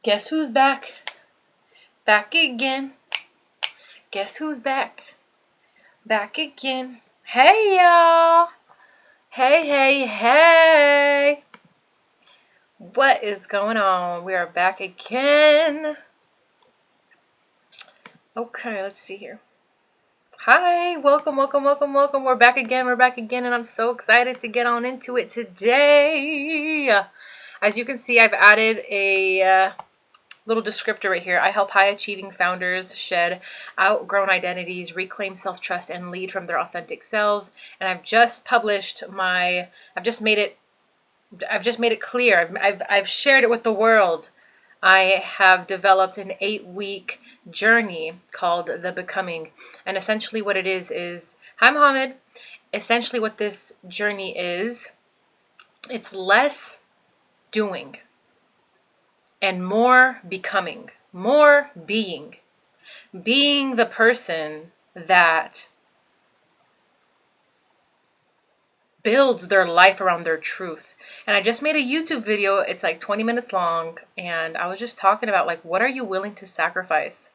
Guess who's back? Back again. Guess who's back? Back again. Hey, y'all. Hey, hey, hey. What is going on? We are back again. Okay, let's see here. Hi, welcome. We're back again, and I'm so excited to get on into it today. As you can see, I've added a little descriptor right here. I help high achieving founders shed outgrown identities, reclaim self-trust, and lead from their authentic selves. And I've just published I've just made it clear. I've shared it with the world. I have developed an 8-week journey called The Becoming. And essentially what it is, hi Mohammed. Essentially what this journey is, it's less doing and more becoming, more being the person that builds their life around their truth. And I just made a YouTube video. It's like 20 minutes long. And I was just talking about, like, what are you willing to sacrifice?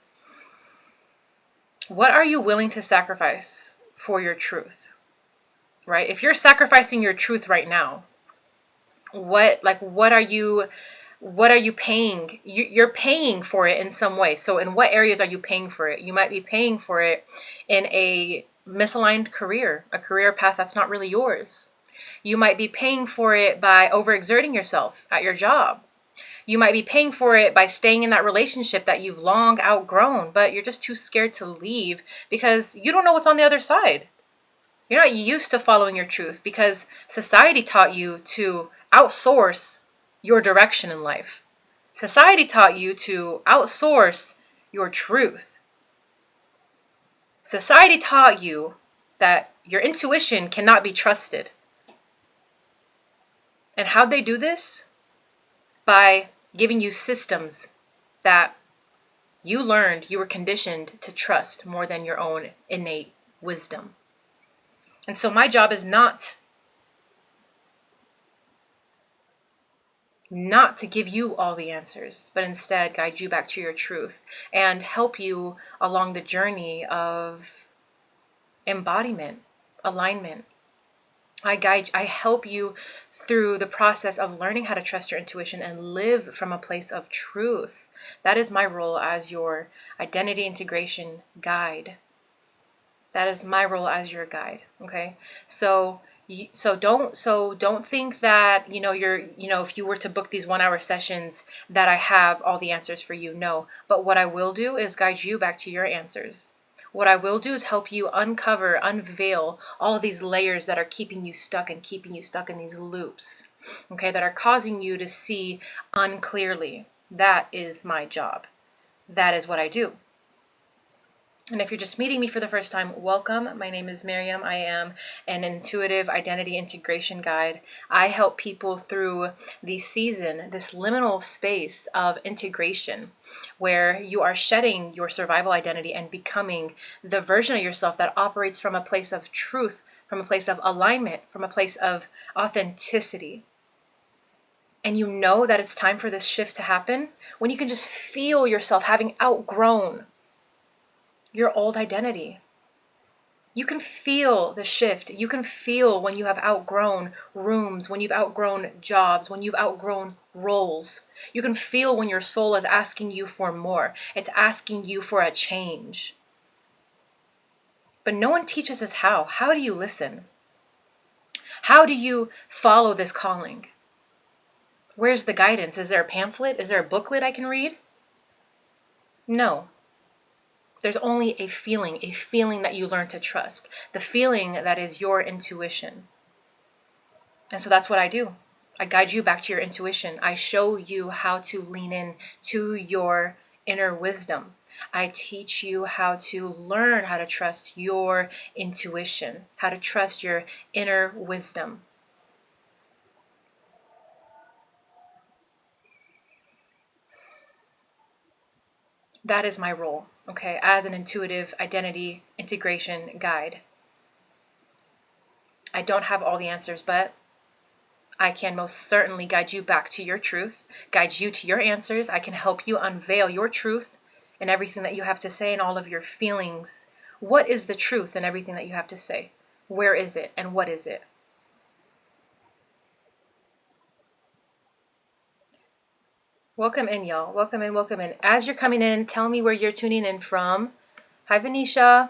What are you willing to sacrifice for your truth? Right? If you're sacrificing your truth right now, what are you paying? You're paying for it in some way. So in what areas are you paying for it? You might be paying for it in a misaligned career, a career path that's not really yours. You might be paying for it by overexerting yourself at your job. You might be paying for it by staying in that relationship that you've long outgrown, but you're just too scared to leave because you don't know what's on the other side. You're not used to following your truth because society taught you to outsource your direction in life. Society taught you to outsource your truth. Society taught you that your intuition cannot be trusted. And how'd they do this? By giving you systems that you learned, you were conditioned to trust more than your own innate wisdom. And so my job is not to give you all the answers, but instead guide you back to your truth and help you along the journey of embodiment, alignment. I help you through the process of learning how to trust your intuition and live from a place of truth. That is my role as your identity integration guide. That is my role as your guide. Okay. So don't think that, if you were to book these 1-hour sessions that I have all the answers for you. No, but what I will do is guide you back to your answers. What I will do is help you unveil all of these layers that are keeping you stuck in these loops, okay, that are causing you to see unclearly. That is my job. That is what I do. And if you're just meeting me for the first time, welcome. My name is Miriam. I am an intuitive identity integration guide. I help people through the season, this liminal space of integration, where you are shedding your survival identity and becoming the version of yourself that operates from a place of truth, from a place of alignment, from a place of authenticity. And you know that it's time for this shift to happen when you can just feel yourself having outgrown your old identity. You can feel the shift. You can feel when you have outgrown rooms, when you've outgrown jobs, when you've outgrown roles. You can feel when your soul is asking you for more. It's asking you for a change. But no one teaches us how. How do you listen? How do you follow this calling? Where's the guidance? Is there a pamphlet? Is there a booklet I can read? No. There's only a feeling that you learn to trust, the feeling that is your intuition. And so that's what I do. I guide you back to your intuition. I show you how to lean in to your inner wisdom. I teach you how to learn how to trust your intuition, how to trust your inner wisdom. That is my role, okay, as an intuitive identity integration guide. I don't have all the answers, but I can most certainly guide you back to your truth, guide you to your answers. I can help you unveil your truth and everything that you have to say and all of your feelings. What is the truth in everything that you have to say? Where is it and what is it? Welcome in, y'all. Welcome in, welcome in. As you're coming in, tell me where you're tuning in from. Hi, Venetia.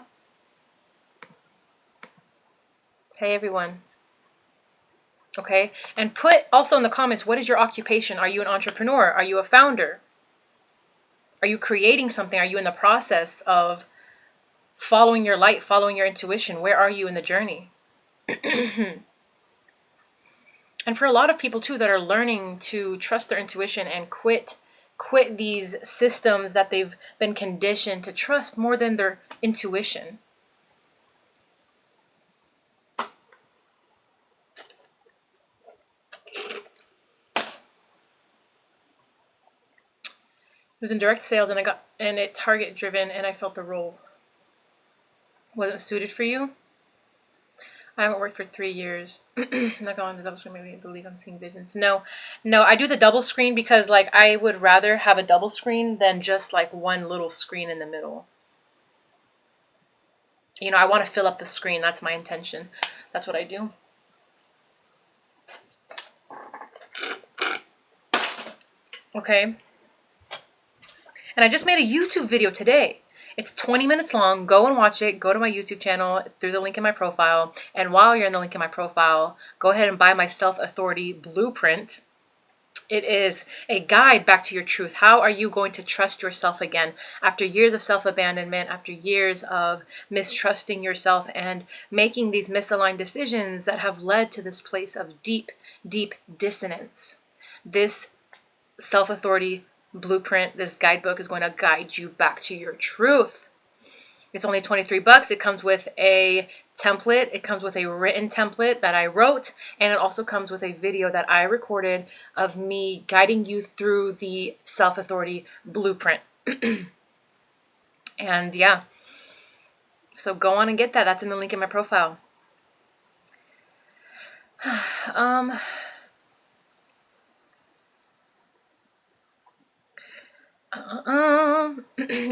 Hey, everyone. Okay, and put also in the comments, what is your occupation? Are you an entrepreneur? Are you a founder? Are you creating something? Are you in the process of following your light, following your intuition? Where are you in the journey? And for a lot of people too that are learning to trust their intuition and quit these systems that they've been conditioned to trust more than their intuition. It was in direct sales and it target driven and I felt the role wasn't suited for you. I haven't worked for 3 years. Not going on the double screen, maybe I believe I'm seeing visions. No, I do the double screen because like I would rather have a double screen than just like one little screen in the middle. You know, I want to fill up the screen. That's my intention. That's what I do. Okay. And I just made a YouTube video today. It's 20 minutes long. Go and watch it. Go to my YouTube channel through the link in my profile. And while you're in the link in my profile, go ahead and buy my Self-Authority Blueprint. It is a guide back to your truth. How are you going to trust yourself again after years of self-abandonment, after years of mistrusting yourself and making these misaligned decisions that have led to this place of deep, deep dissonance? This Self-Authority Blueprint, this guidebook is going to guide you back to your truth. It's only $23. It comes with a template. It comes with a written template that I wrote, and it also comes with a video that I recorded of me guiding you through the Self-Authority Blueprint. And yeah, so go on and get that. That's in the link in my profile.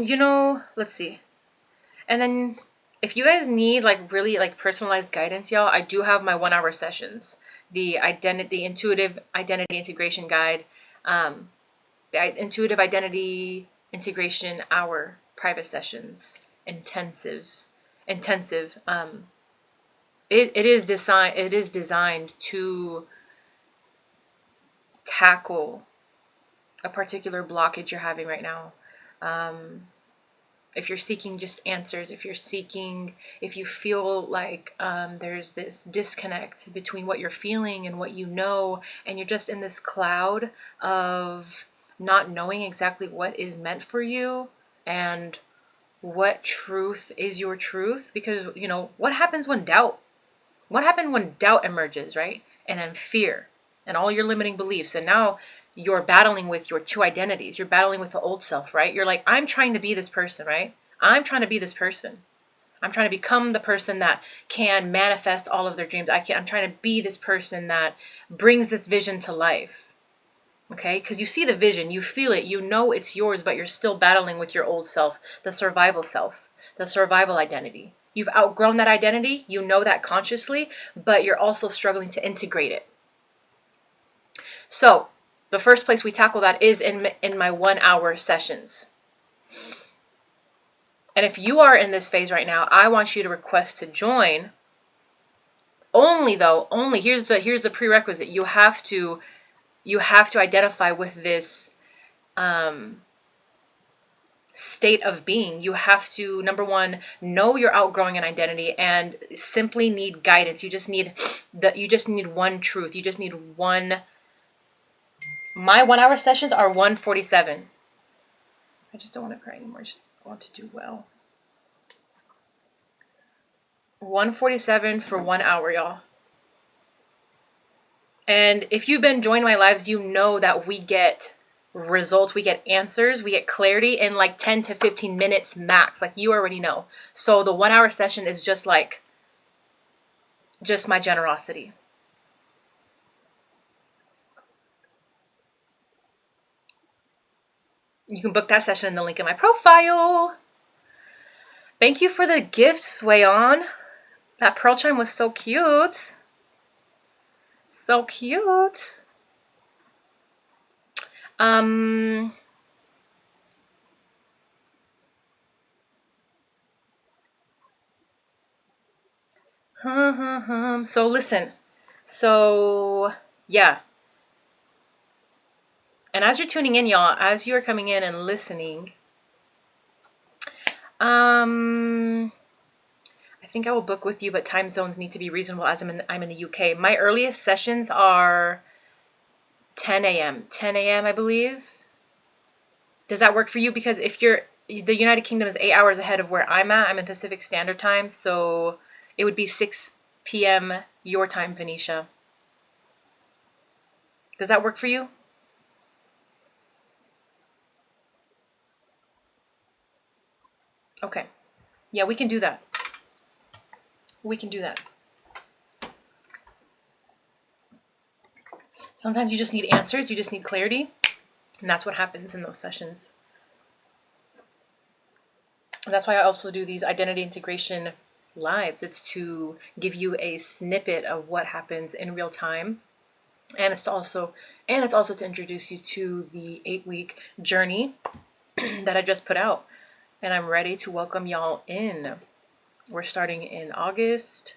You know, let's see. And then if you guys need like really like personalized guidance, y'all, I do have my 1-hour sessions. The intuitive identity integration guide, the intuitive identity integration hour private sessions, intensive. It is designed to tackle a particular blockage you're having right now. If you're seeking just answers, if you feel like there's this disconnect between what you're feeling and what you know, and you're just in this cloud of not knowing exactly what is meant for you and what truth is your truth, because you know what happens when doubt emerges, right? And then fear and all your limiting beliefs, and now you're battling with your two identities. You're battling with the old self, right? You're like, I'm trying to be this person, right? I'm trying to be this person. I'm trying to become the person that can manifest all of their dreams. I'm trying to be this person that brings this vision to life. Okay? Because you see the vision, you feel it, you know it's yours, but you're still battling with your old self, the survival identity. You've outgrown that identity, you know that consciously, but you're also struggling to integrate it. So, the first place we tackle that is in my 1-hour sessions. And if you are in this phase right now, I want you to request to join. Only here's the prerequisite. You have to identify with this state of being. You have to, number one, know you're outgrowing an identity and simply need guidance. You just need one truth. You just need one. My 1-hour sessions are 147. I just don't want to cry anymore. I just want to do well. 147 for 1 hour, y'all. And if you've been joining my lives, you know that we get results, we get answers, we get clarity in like 10 to 15 minutes max. Like you already know. So the 1-hour session is just my generosity. You can book that session in the link in my profile. Thank you for the gift, Swayon. That pearl chime was so cute. So cute. So listen. So yeah. And as you're tuning in, y'all, as you're coming in and listening, I think I will book with you, but time zones need to be reasonable as I'm in the UK. My earliest sessions are 10 a.m. 10 a.m. I believe. Does that work for you? Because if the United Kingdom is 8 hours ahead of where I'm at. I'm in Pacific Standard Time, so it would be 6 p.m. your time, Venetia. Does that work for you? Okay. Yeah, we can do that. We can do that. Sometimes you just need answers. You just need clarity. And that's what happens in those sessions. And that's why I also do these identity integration lives. It's to give you a snippet of what happens in real time. And it's also to introduce you to the 8-week journey that I just put out. And I'm ready to welcome y'all in. We're starting in August,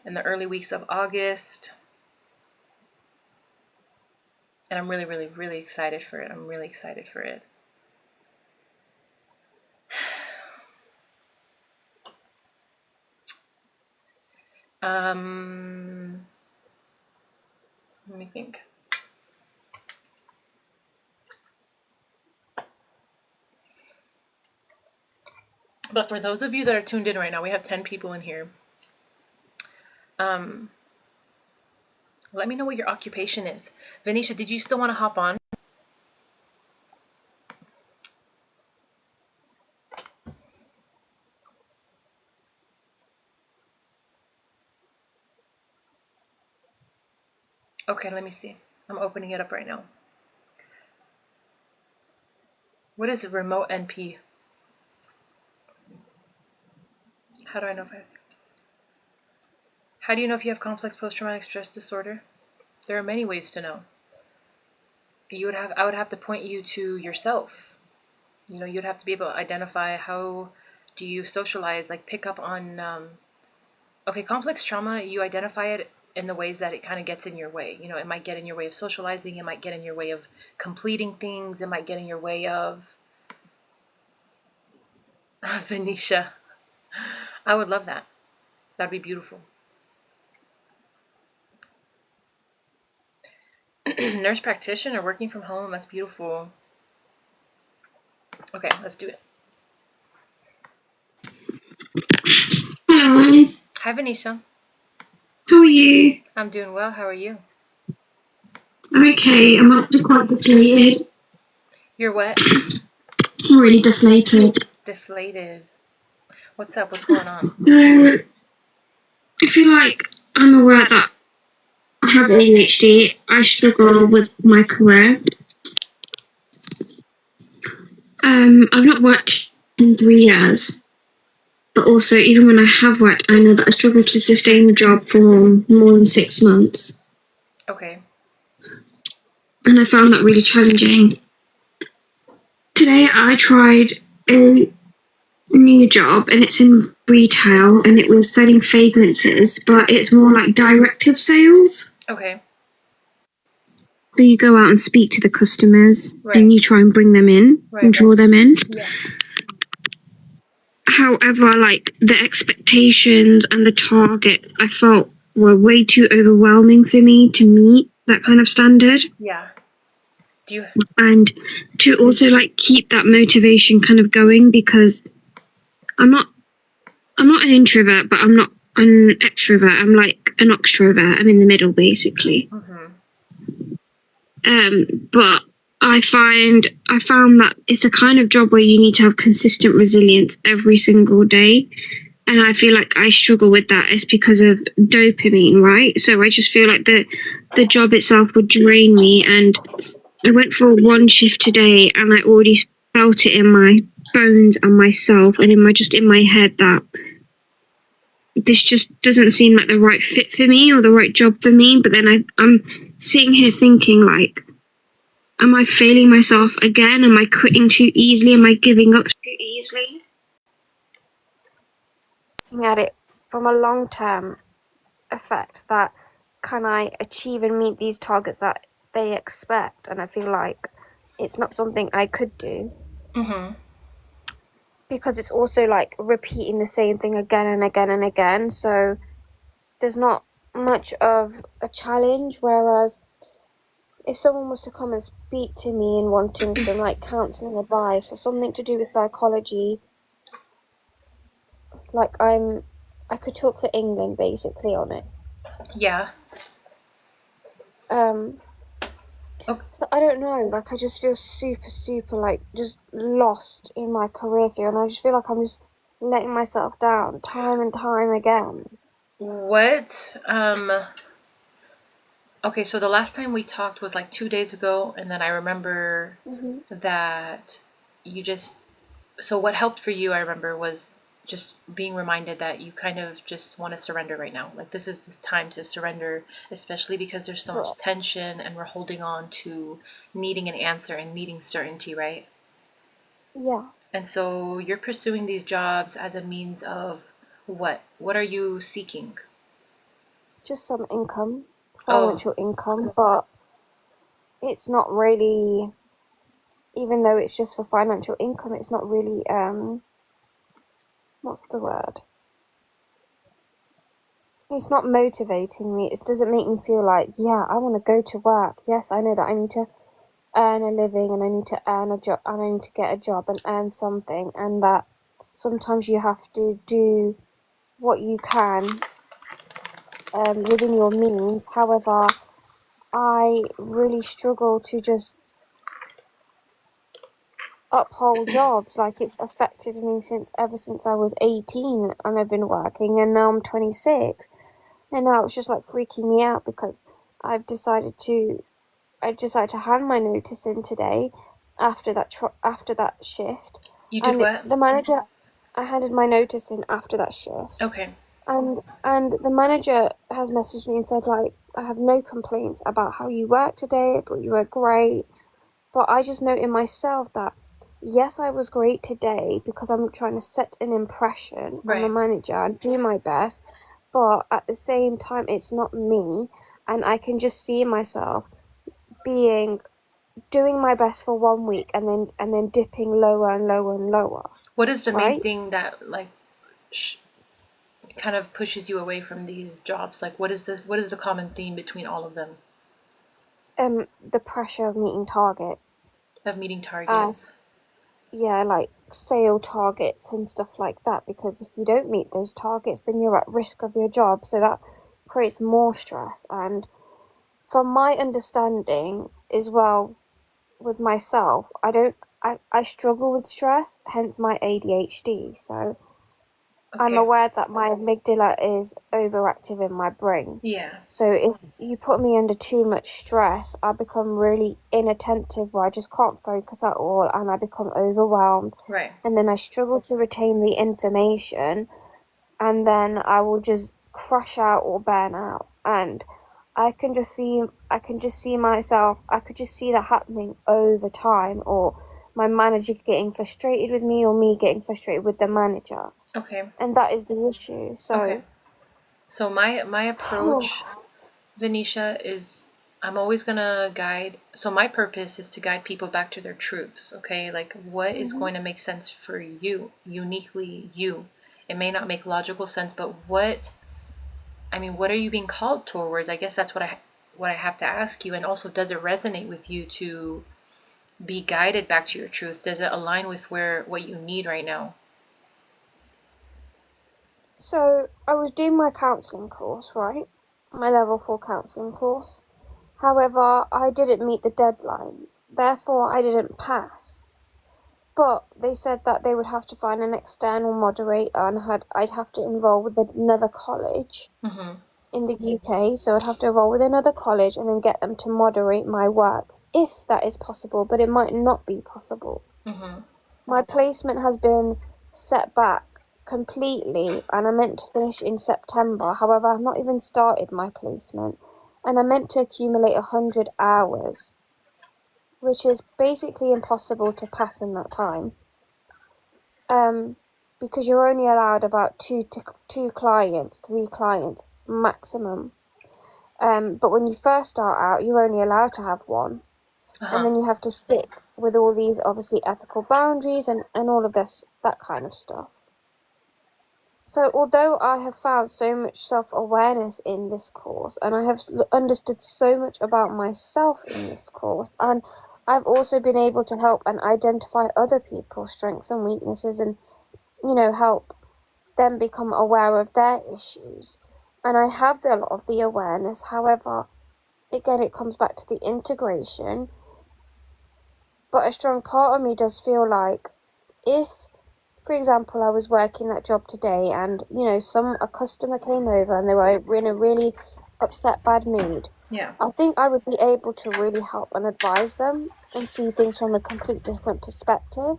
in the early weeks of August. And I'm really, really, really excited for it. I'm really excited for it. Let me think. But for those of you that are tuned in right now, we have 10 people in here. Let me know what your occupation is. Venetia, did you still want to hop on? Okay, let me see. I'm opening it up right now. What is a remote NP? How do I know if I have... How do you know if you have complex post-traumatic stress disorder? There are many ways to know. I would have to point you to yourself. You know, you'd have to be able to identify how do you socialize, like pick up on, okay, complex trauma, you identify it in the ways that it kind of gets in your way. You know, it might get in your way of socializing, it might get in your way of completing things, it might get in your way of... Venetia, I would love that. That'd be beautiful. Nurse practitioner, working from home, that's beautiful. Okay, let's do it. Hello. Hi, Venetia. How are you? I'm doing well. How are you? I'm okay. I'm actually quite deflated. You're what? I'm really deflated. Deflated. What's up? What's going on? So, I feel like I'm aware that I have ADHD. I struggle with my career. I've not worked in 3 years. But also, even when I have worked, I know that I struggle to sustain a job for more than 6 months. Okay. And I found that really challenging. Today, I tried a new job and it's in retail and it was selling fragrances, but it's more like directive sales. Okay. So you go out and speak to the customers and you try and bring them in and draw them in. Yeah. However, like the expectations and the target I felt were way too overwhelming for me to meet that kind of standard. Yeah. And to also like keep that motivation kind of going, because I'm not an introvert, but I'm not an extrovert. I'm like an extrovert. I'm in the middle, basically. But I found that it's a kind of job where you need to have consistent resilience every single day. And I feel like I struggle with that. It's because of dopamine, right? So I just feel like the job itself would drain me. And I went for one shift today, and I already felt it in my bones and myself, and in my head that this just doesn't seem like the right fit for me or the right job for me. But then I'm sitting here thinking, like, am I failing myself again? Am I quitting too easily? Am I giving up too easily? Looking at it from a long-term effect, that can I achieve and meet these targets that they expect? And I feel like it's not something I could do. Mm-hmm. Because it's also like repeating the same thing again and again and again. So there's not much of a challenge. Whereas if someone was to come and speak to me and wanting some like counselling advice or something to do with psychology, like I could talk for England basically on it. Yeah. Okay. So I don't know, like I just feel super like just lost in my career field, and I just feel like I'm just letting myself down time and time again. What? Okay, so the last time we talked was like 2 days ago, and then I remember that you just. So what helped for you, I remember, was just being reminded that you kind of just want to surrender right now. Like this is the time to surrender, especially because there's so much tension and we're holding on to needing an answer and needing certainty, right? Yeah. And so you're pursuing these jobs as a means of what? What are you seeking? Just some income, financial income, but it's not really, even though it's just for financial income, it's not really, what's the word? It's not motivating me. It doesn't make me feel like, yeah, I want to go to work. Yes, I know that I need to earn a living and I need to earn a job and I need to get a job and earn something, and that sometimes you have to do what you can within your means. However, I really struggle to just uphold jobs. Like it's affected me ever since I was 18 and I've been working, and now I'm 26, and now it's just like freaking me out because I decided to hand my notice in today after that shift. You did what? The manager, I handed my notice in after that shift. Okay. And the manager has messaged me and said, like, I have no complaints about how you worked today. I thought you were great. But I just know in myself that, yes, I was great today because I'm trying to set an impression on the manager and do my best. But at the same time, it's not me. And I can just see myself doing my best for 1 week and then dipping lower and lower and lower. What is the main thing that like kind of pushes you away from these jobs? Like what is the common theme between all of them? The pressure of meeting targets. Yeah, like sale targets and stuff like that, because if you don't meet those targets, then you're at risk of your job, so that creates more stress. And from my understanding as well with myself, I struggle with stress, hence my ADHD. So I'm aware that my amygdala is overactive in my brain. Yeah. So if you put me under too much stress, I become really inattentive, where I just can't focus at all, and I become overwhelmed. Right. And then I struggle to retain the information, and then I will just crash out or burn out. And I can just see myself, I could just see that happening over time, or my manager getting frustrated with me, or me getting frustrated with the manager. Okay. And that is the issue. So my approach, Venetia, is I'm always gonna guide. So my purpose is to guide people back to their truths. Okay, like what is going to make sense for you, uniquely you. It may not make logical sense, but what are you being called towards? I guess that's what I have to ask you. And also, does it resonate with you to be guided back to your truth? Does it align with what you need right now? So I was doing my counselling course, right? My level 4 counselling course. However, I didn't meet the deadlines. Therefore, I didn't pass. But they said that they would have to find an external moderator, and I'd have to enroll with another college in the UK. So I'd have to enroll with another college and then get them to moderate my work if that is possible, but it might not be possible. Mm-hmm. My placement has been set back completely, and I meant to finish in September. However, I've not even started my placement, and I meant to accumulate 100 hours, which is basically impossible to pass in that time. Because you're only allowed about three clients maximum. But when you first start out, you're only allowed to have one. And then you have to stick with all these obviously ethical boundaries and all of that kind of stuff. So although I have found so much self-awareness in this course, and I have understood so much about myself in this course, and I've also been able to help and identify other people's strengths and weaknesses, and help them become aware of their issues. And I have a lot of the awareness. However, again, it comes back to the integration. But a strong part of me does feel like if, for example, I was working that job today and, a customer came over and they were in a really upset, bad mood. Yeah. I think I would be able to really help and advise them and see things from a complete different perspective.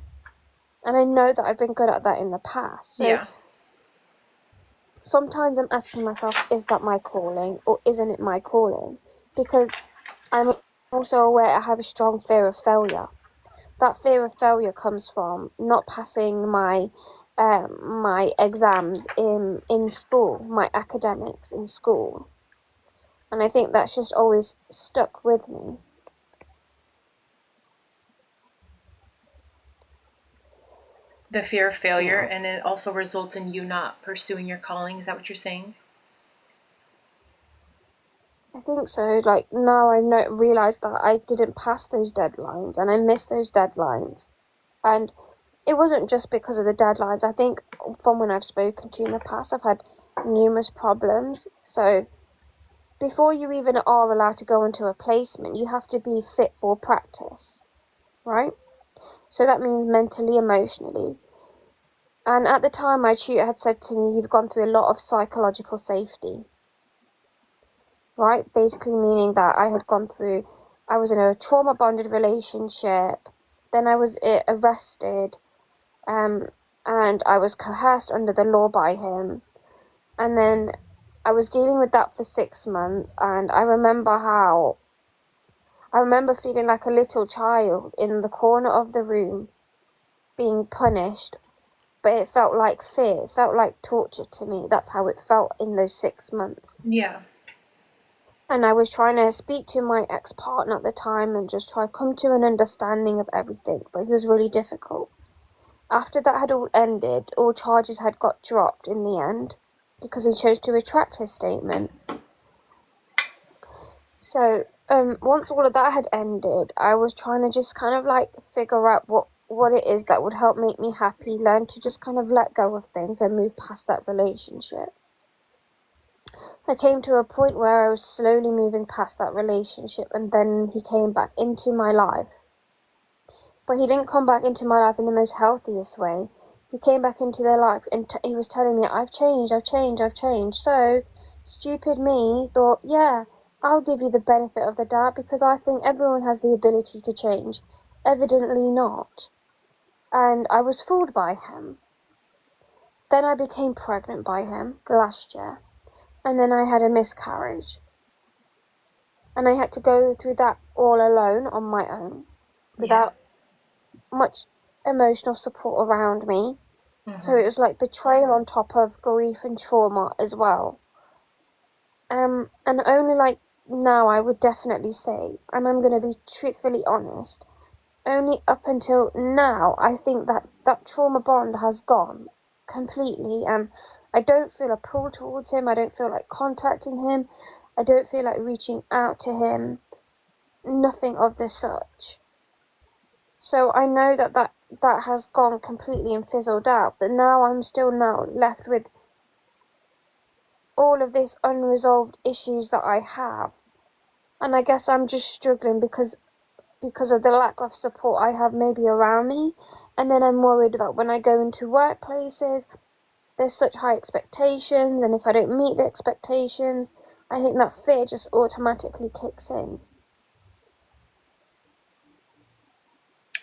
And I know that I've been good at that in the past. So sometimes I'm asking myself, is that my calling or isn't it my calling? Because I'm also aware I have a strong fear of failure. That fear of failure comes from not passing my exams in school, my academics in school. And I think that's just always stuck with me. The fear of failure, and it also results in you not pursuing your calling. Is that what you're saying? I think so. Like, now I realize that I didn't pass those deadlines and I missed those deadlines. And it wasn't just because of the deadlines. I think from when I've spoken to you in the past, I've had numerous problems. So before you even are allowed to go into a placement, you have to be fit for practice, right? So that means mentally, emotionally. And at the time, my tutor had said to me, you've gone through a lot of psychological safety, right? Basically meaning that I was in a trauma-bonded relationship, then I was arrested, and I was coerced under the law by him. And then I was dealing with that for 6 months, and I remember feeling like a little child in the corner of the room being punished, but it felt like fear, it felt like torture to me. That's how it felt in those 6 months. Yeah. And I was trying to speak to my ex-partner at the time and just try to come to an understanding of everything, but he was really difficult. After that had all ended, all charges had got dropped in the end because he chose to retract his statement. So once all of that had ended, I was trying to just kind of like figure out what it is that would help make me happy, learn to just kind of let go of things and move past that relationship. I came to a point where I was slowly moving past that relationship, and then he came back into my life. But he didn't come back into my life in the most healthiest way. He came back into their life and he was telling me, I've changed. So stupid me thought, yeah, I'll give you the benefit of the doubt because I think everyone has the ability to change. Evidently not. And I was fooled by him. Then I became pregnant by him last year. And then I had a miscarriage. And I had to go through that all alone on my own, without much emotional support around me. Mm-hmm. So it was like betrayal on top of grief and trauma as well. And only like now I would definitely say, and I'm going to be truthfully honest, only up until now I think that trauma bond has gone completely, and I don't feel a pull towards him. I don't feel like contacting him. I don't feel like reaching out to him. Nothing of the such. So I know that has gone completely and fizzled out, but now I'm still now left with all of this unresolved issues that I have. And I guess I'm just struggling because of the lack of support I have maybe around me. And then I'm worried that when I go into workplaces, there's such high expectations, and if I don't meet the expectations, I think that fear just automatically kicks in.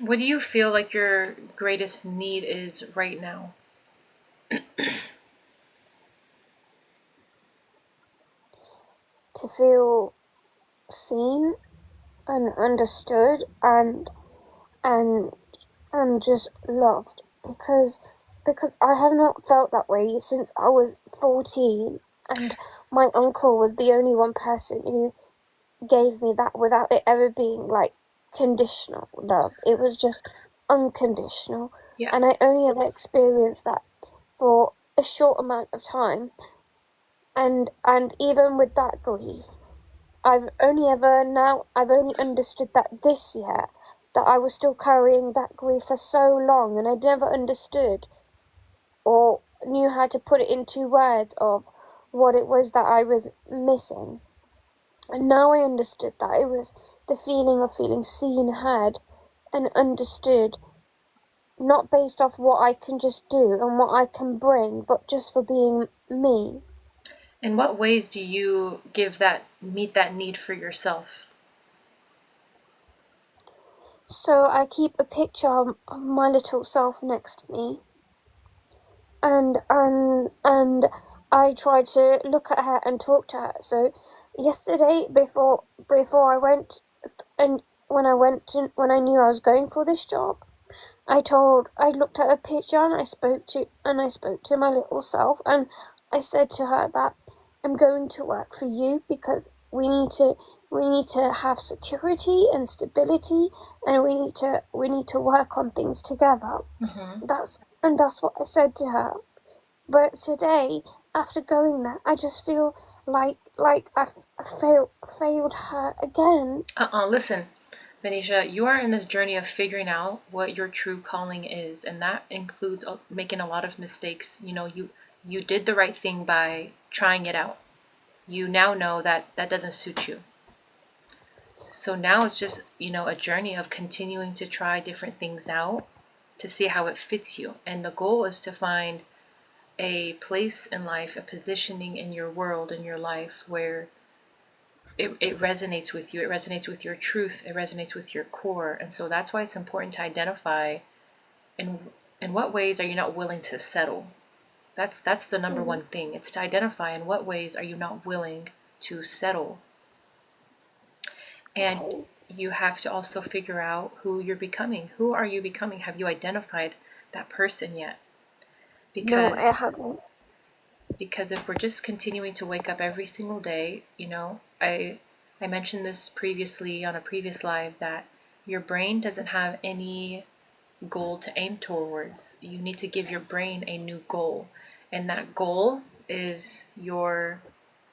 What do you feel like your greatest need is right now? To feel seen and understood and and just loved, because I have not felt that way since I was 14, and my uncle was the only one person who gave me that without it ever being like conditional love. It was just unconditional. Yeah. And I only ever experienced that for a short amount of time. And even with that grief, I've only understood that this year, that I was still carrying that grief for so long, and I never understood or knew how to put it into words of what it was that I was missing. And now I understood that it was the feeling of feeling seen, heard, and understood, not based off what I can just do and what I can bring, but just for being me. In what ways do you meet that need for yourself? So I keep a picture of my little self next to me, and I try to look at her and talk to her. So yesterday, before I went, and when I knew I was going for this job, I looked at a picture and I spoke to my little self, and I said to her that I'm going to work for you because we need to have security and stability, and we need to work on things together. Mm-hmm. That's what I said to her. But today, after going there, I just feel like I've failed her again. Listen, Venetia, you are in this journey of figuring out what your true calling is, and that includes making a lot of mistakes. You did the right thing by trying it out. You now know that that doesn't suit you. So now it's just, a journey of continuing to try different things out to see how it fits you. And the goal is to find a place in life, a positioning in your world, in your life, where it resonates with you, it resonates with your truth, it resonates with your core. And so that's why it's important to identify in in what ways are you not willing to settle. That's the number Mm. one thing. It's to identify in what ways are you not willing to settle. And Okay. you have to also figure out who you're becoming. Who are you becoming? Have you identified that person yet? No, Because I haven't. if we're just continuing to wake up every single day, I mentioned this previously on a previous live that your brain doesn't have any goal to aim towards. You need to give your brain a new goal. And that goal is your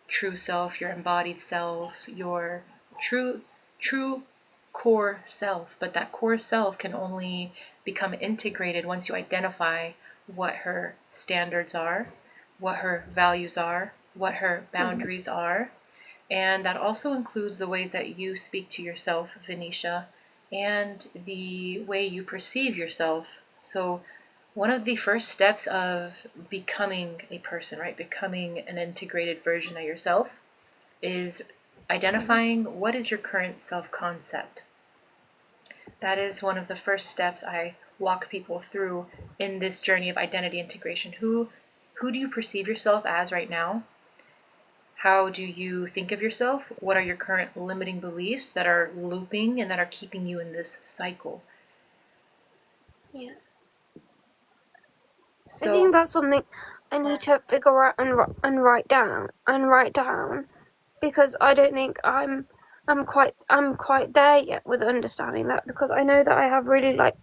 true self, your embodied self, your true core self. But that core self can only become integrated once you identify what her standards are, what her values are, what her Mm. boundaries are. And that also includes the ways that you speak to yourself, Venetia, and the way you perceive yourself. So, one of the first steps of becoming a person, right, becoming an integrated version of yourself, is identifying what is your current self concept. That is one of the first steps I walk people through in this journey of identity integration. Who do you perceive yourself as right now? How do you think of yourself? What are your current limiting beliefs that are looping and that are keeping you in this cycle? Yeah. I think So, that's something I need to figure out and write down, because I don't think I'm quite there yet with understanding that, because I know that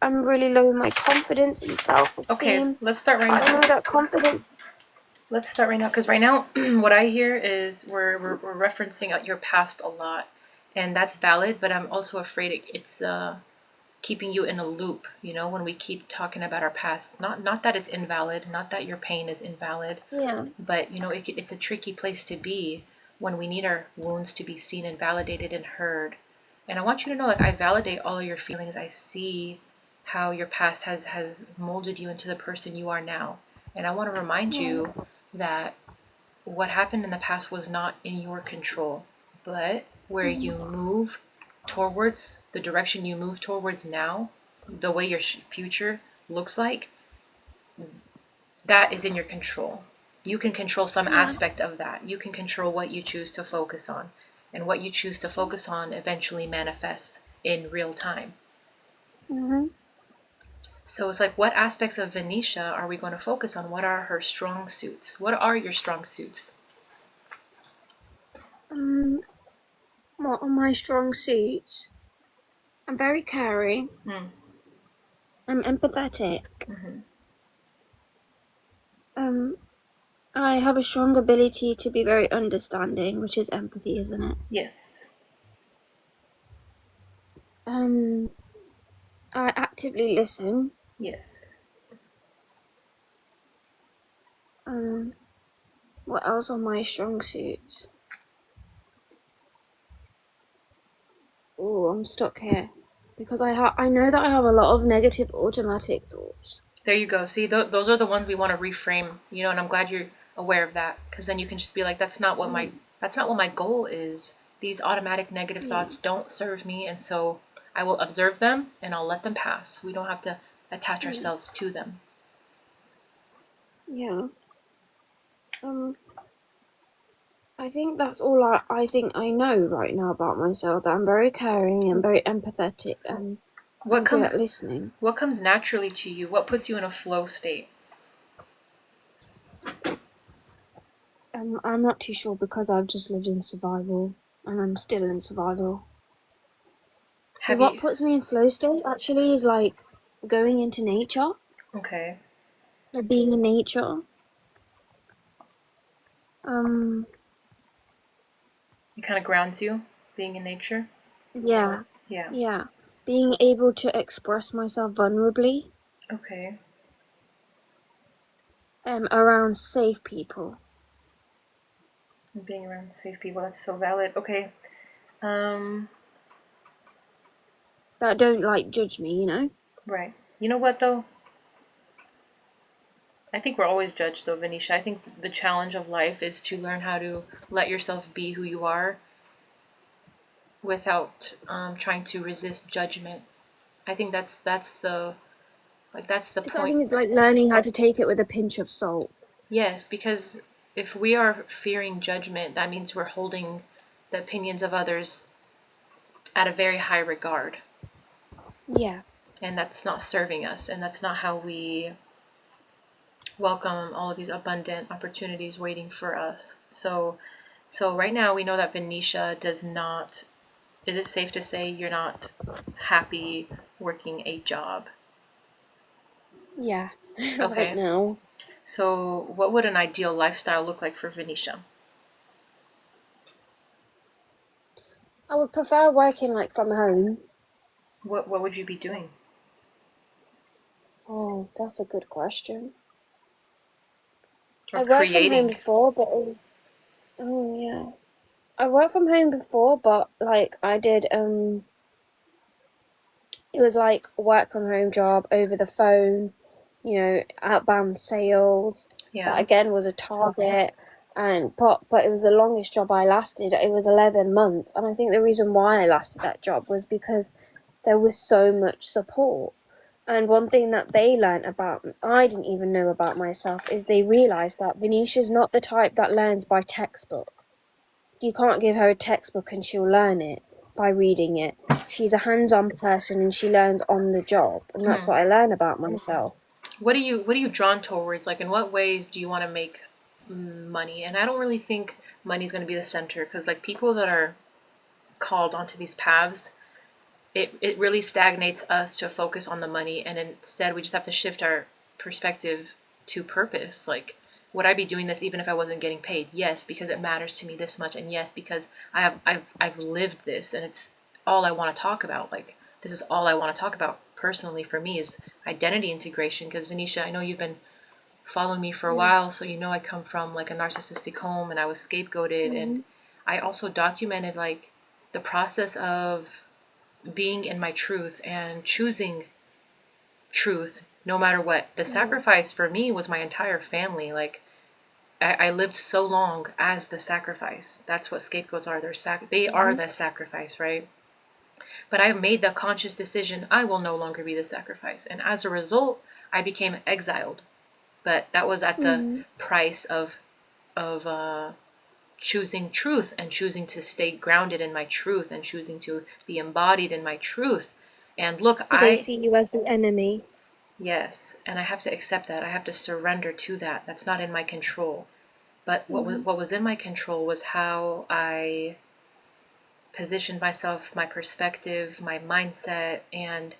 I'm really low in my confidence and okay, self-esteem. let's start right But I know now. that confidence. Let's start right now because right now, what I hear is we're referencing your past a lot, and that's valid. But I'm also afraid it's keeping you in a loop. When we keep talking about our past, not that it's invalid, not that your pain is invalid, Yeah. but it's a tricky place to be when we need our wounds to be seen and validated and heard. And I want you to know, like, I validate all of your feelings. I see how your past has molded you into the person you are now. And I want to remind Yeah. you that what happened in the past was not in your control, but where you Mm. move towards, the direction you move towards now, the way your future looks like, that is in your control. You can control some Yeah. aspect of that. You can control what you choose to focus on. And what you choose to focus on eventually manifests in real time. Mhm. So it's like, what aspects of Venetia are we going to focus on? What are her strong suits? What are your strong suits? What are my strong suits? I'm very caring. Mm. I'm empathetic. Mm-hmm. I have a strong ability to be very understanding, which is empathy, isn't it? Yes. I actively listen. Yes. What else are my strong suits? Oh, I'm stuck here because I know that I have a lot of negative automatic thoughts. There you go. See, those are the ones we want to reframe, and I'm glad you're aware of that, because then you can just be like, that's not what my goal is. These automatic negative Yeah. thoughts don't serve me, and so I will observe them and I'll let them pass. We don't have to attach Yeah. ourselves to them. Yeah. I think that's all I think I know right now about myself. That I'm very caring and very empathetic, and What I'm good at comes listening. what comes naturally to you? What puts you in a flow state? I'm not too sure because I've just lived in survival and I'm still in survival. So Have what you puts me in flow state actually is like going into nature Okay. or being in nature. Um, It kind of grounds you, being in nature? yeah, Yeah. yeah. Being able to express myself vulnerably, Okay. around safe people. Being around safe people, that's so valid. Okay. Um, That don't like judge me, you know? right. You know what though? I think we're always judged though, Venetia. I think the challenge of life is to learn how to let yourself be who you are without trying to resist judgment. I think that's the I point. think it's like learning how to take it with a pinch of salt. Yes, because if we are fearing judgment, that means we're holding the opinions of others at a very high regard. Yeah. And that's not serving us. And that's not how we welcome all of these abundant opportunities waiting for us. So right now we know that Venetia does not, is it safe to say you're not happy working a job? Yeah. Right Okay. now. So what would an ideal lifestyle look like for Venetia? I would prefer working like from home. What would you be doing? Oh, that's a good question. Or I worked from home creating? before, but it was, oh yeah. I worked from home before, but like I did it was like work from home job over the phone, outbound sales. That Yeah. again was a target, and but it was the longest job I lasted. It was 11 months, and I think the reason why I lasted that job was because there was so much support. And one thing that they learned about, I didn't even know about myself, is they realized that Venetia's not the type that learns by textbook. You can't give her a textbook and she'll learn it by reading it. She's a hands-on person and she learns on the job, and that's Hmm. what I learn about myself. What are you drawn towards? Like, in what ways do you want to make money? And I don't really think money's going to be the center, because like people that are called onto these paths, it really stagnates us to focus on the money, and instead we just have to shift our perspective to purpose. Like, would I be doing this even if I wasn't getting paid? Yes, because it matters to me this much, and yes, because I've lived this, and it's all I want to talk about. Like, this is all I want to talk about personally for me is identity integration. Because Venetia, I know you've been following me for a Yeah. while, so you know I come from like a narcissistic home, and I was scapegoated, and Mm-hmm. I also documented like the process of being in my truth and choosing truth no matter what. The Yeah. sacrifice for me was my entire family. Like, I lived so long as the sacrifice. That's what scapegoats are. They are Mm-hmm. the sacrifice, right? But I made the conscious decision, I will no longer be the sacrifice. And as a result, I became exiled. But that was at the Mm. price of choosing truth and choosing to stay grounded in my truth and choosing to be embodied in my truth. And look, So they see you as the enemy. yes, and I have to accept that. I have to surrender to that. That's not in my control. But what was in my control was how I positioned myself, my perspective, my mindset, and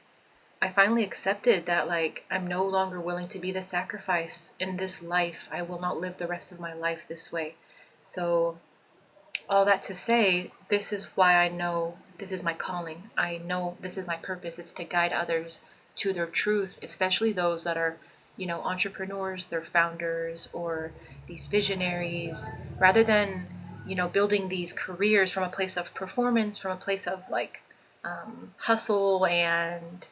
I finally accepted that, like, I'm no longer willing to be the sacrifice in this life. I will not live the rest of my life this way. So, all that to say, this is why I know this is my calling. I know this is my purpose. It's to guide others to their truth, especially those that are, entrepreneurs, they're founders, or these visionaries, rather than, building these careers from a place of performance, from a place of like hustle. And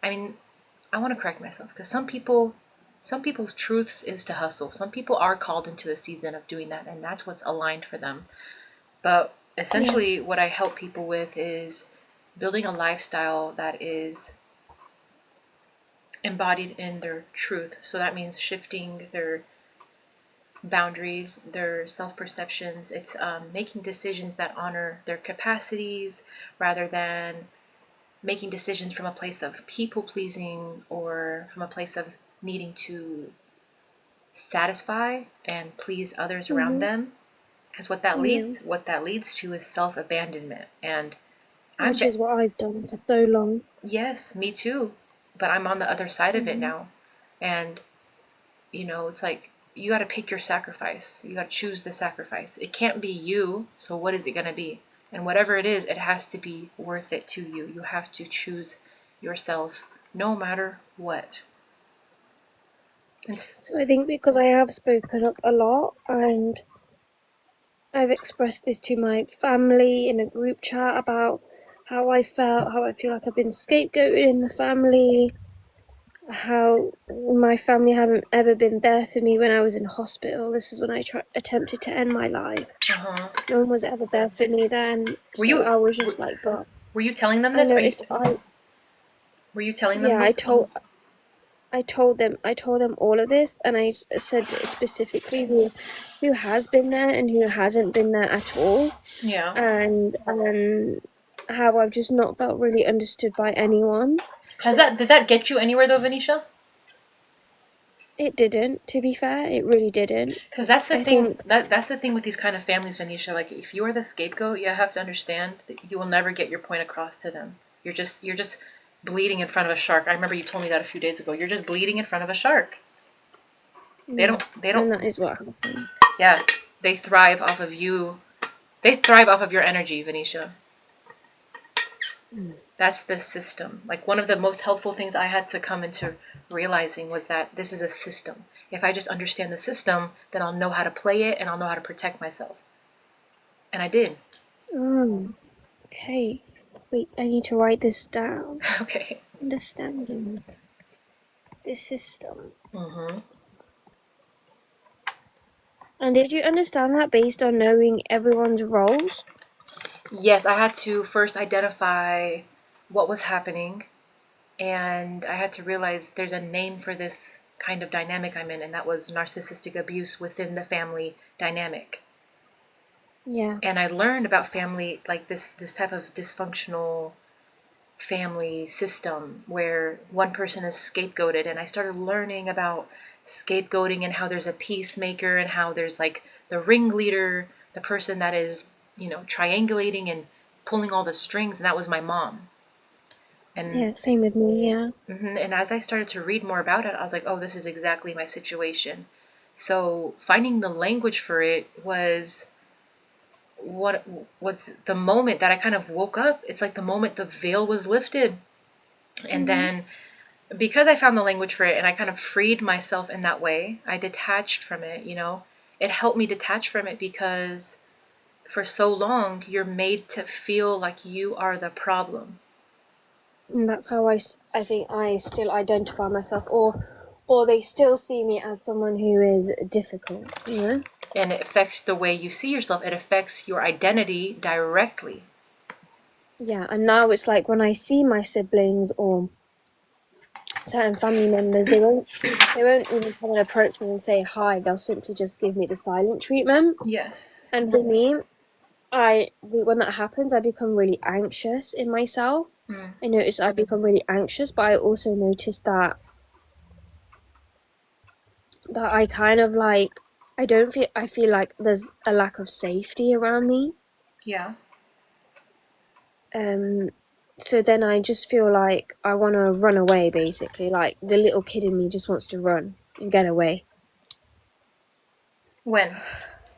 I mean, I want to correct myself because some people's truths is to hustle. Some people are called into a season of doing that, and that's what's aligned for them. But Yeah. essentially, what I help people with is building a lifestyle that is embodied in their truth. So that means shifting their boundaries, their self perceptions. It's making decisions that honor their capacities rather than making decisions from a place of people pleasing or from a place of needing to satisfy and please others around Mm-hmm. them. Because Yeah. what that leads to is self abandonment. And I'm Which is what I've done for so long. yes, me too. But I'm on the other side of it Mm-hmm. now. And, it's like you got to pick your sacrifice. You got to choose the sacrifice. It can't be you. So what is it going to be? And whatever it is, it has to be worth it to you. You have to choose yourself no matter what. So I think because I have spoken up a lot and I've expressed this to my family in a group chat about how I felt, how I feel like I've been scapegoated in the family, how my family haven't ever been there for me when I was in hospital. This is when I attempted to end my life. Uh-huh. No one was ever there for me then, Were so you I was were, just like, but were you telling them I this? noticed Were you telling them yeah, this? I told them all of this, and I said specifically who has been there and who hasn't been there at all, Yeah. and how I've just not felt really understood by anyone. Did that get you anywhere though, Venetia? It didn't, to be fair, it really didn't. Because that's the I thing. think, That's the thing with these kind of families, Venetia. Like, if you are the scapegoat, you have to understand that you will never get your point across to them. You're just bleeding in front of a shark. I remember you told me that a few days ago. You're just bleeding in front of a shark. They yeah, don't. They don't. and that is what happened. Yeah, they thrive off of you. They thrive off of your energy, Venetia. Mm. That's the system. Like, one of the most helpful things I had to come into realizing was that this is a system. If I just understand the system, then I'll know how to play it and I'll know how to protect myself. And I did. Okay. Wait, I need to write this down. Okay. Understanding the system. Mm-hmm. And did you understand that based on knowing everyone's roles? Yes, I had to first identify what was happening, and I had to realize there's a name for this kind of dynamic I'm in, and that was narcissistic abuse within the family dynamic. Yeah. And I learned about family, like this type of dysfunctional family system where one person is scapegoated, and I started learning about scapegoating and how there's a peacemaker and how there's like the ringleader, the person that is, triangulating and pulling all the strings, and that was my mom. And Yeah, same with me, yeah. and as I started to read more about it, I was like, oh, this is exactly my situation. So finding the language for it was what was the moment that I kind of woke up. It's like the moment the veil was lifted. And Mm-hmm. then because I found the language for it and I kind of freed myself in that way, I detached from it. It helped me detach from it because for so long you're made to feel like you are the problem. And that's how I think I still identify myself, or they still see me as someone who is difficult, you know? And it affects the way you see yourself. It affects your identity directly. Yeah, and now it's like when I see my siblings or certain family members, they won't even come and approach me and say hi. They'll simply just give me the silent treatment. Yes. And for me, when that happens, I become really anxious in myself. Mm. I notice I become really anxious, but I also notice that I kind of like I feel like there's a lack of safety around me. Yeah. Um so then I just feel like I want to run away, basically. Like the little kid in me just wants to run and get away. When?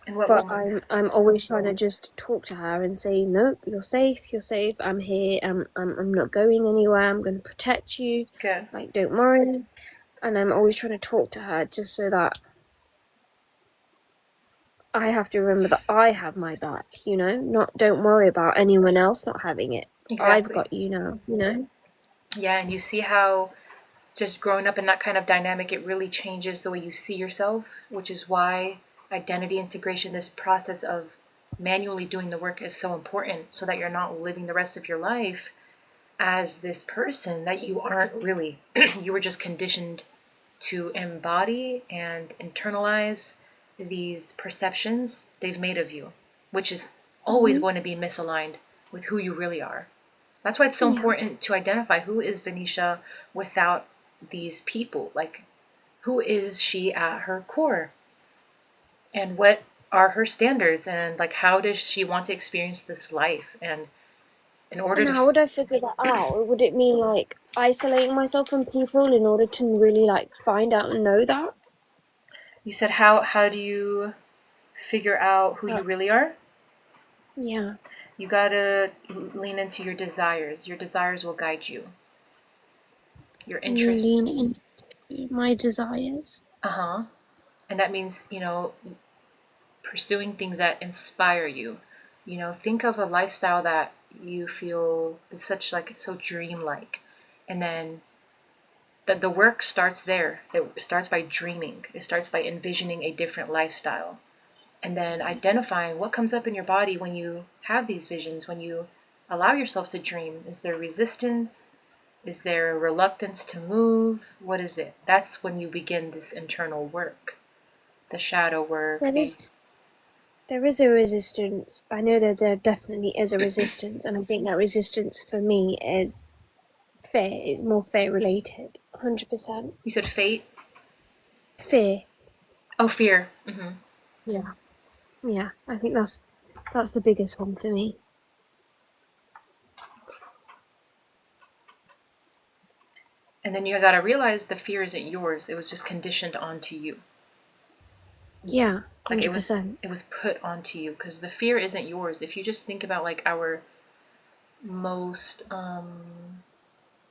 In what But moments? I'm always trying to just talk to her and say, nope, you're safe, I'm here, I'm not going anywhere, I'm going to protect you, Good. like, don't worry. And I'm always trying to talk to her just so that I have to remember that I have my back, not don't worry about anyone else not having it. I've Exactly. got you now. Yeah, and you see how just growing up in that kind of dynamic, it really changes the way you see yourself, which is why identity integration, this process of manually doing the work, is so important so that you're not living the rest of your life as this person that you aren't really. You were just conditioned to embody and internalize these perceptions they've made of you, which is always Hmm. going to be misaligned with who you really are. That's why it's so Yeah. important to identify who is Venetia without these people. Like, who is she at her core? And what are her standards? And, like, how does she want to experience this life? And in order And to. how would I figure that out? Would it mean like isolating myself from people in order to really like find out and know that? You said, how do you figure out who you Uh, really are? yeah. You gotta lean into your desires. Your desires will guide you. Your Me interests. lean into my desires. Uh-huh. And that means, pursuing things that inspire you. Think of a lifestyle that you feel is such, like, so dreamlike. And then the work starts there. It starts by dreaming. It starts by envisioning a different lifestyle. And then identifying what comes up in your body when you have these visions, when you allow yourself to dream. Is there resistance? Is there a reluctance to move? What is it? That's when you begin this internal work, the shadow work, There is there is a resistance. I know that there definitely is a resistance, and I think that resistance for me is fear. It's more fear related. 100%. you said fate. Fear. Oh, fear. Yeah. Yeah. I think that's the biggest one for me. And then you got to realize the fear isn't yours. It was just conditioned onto you. Yeah. Like, it 100%. was put onto you, because the fear isn't yours. If you just think about, like, our most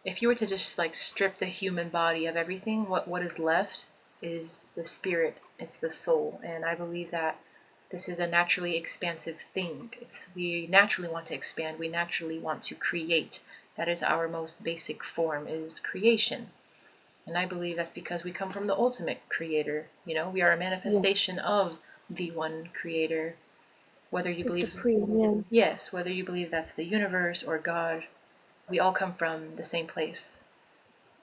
if you were to just, like, strip the human body of everything, what is left is the spirit. It's the soul. And I believe that this is a naturally expansive thing. We naturally want to expand. We naturally want to create. That is our most basic form, is creation. And I believe that's because we come from the ultimate creator. We are a Yeah. manifestation of the one creator. Whether you The believe, supreme. Yeah. yes, whether you believe that's the universe or God, we all come from the same place.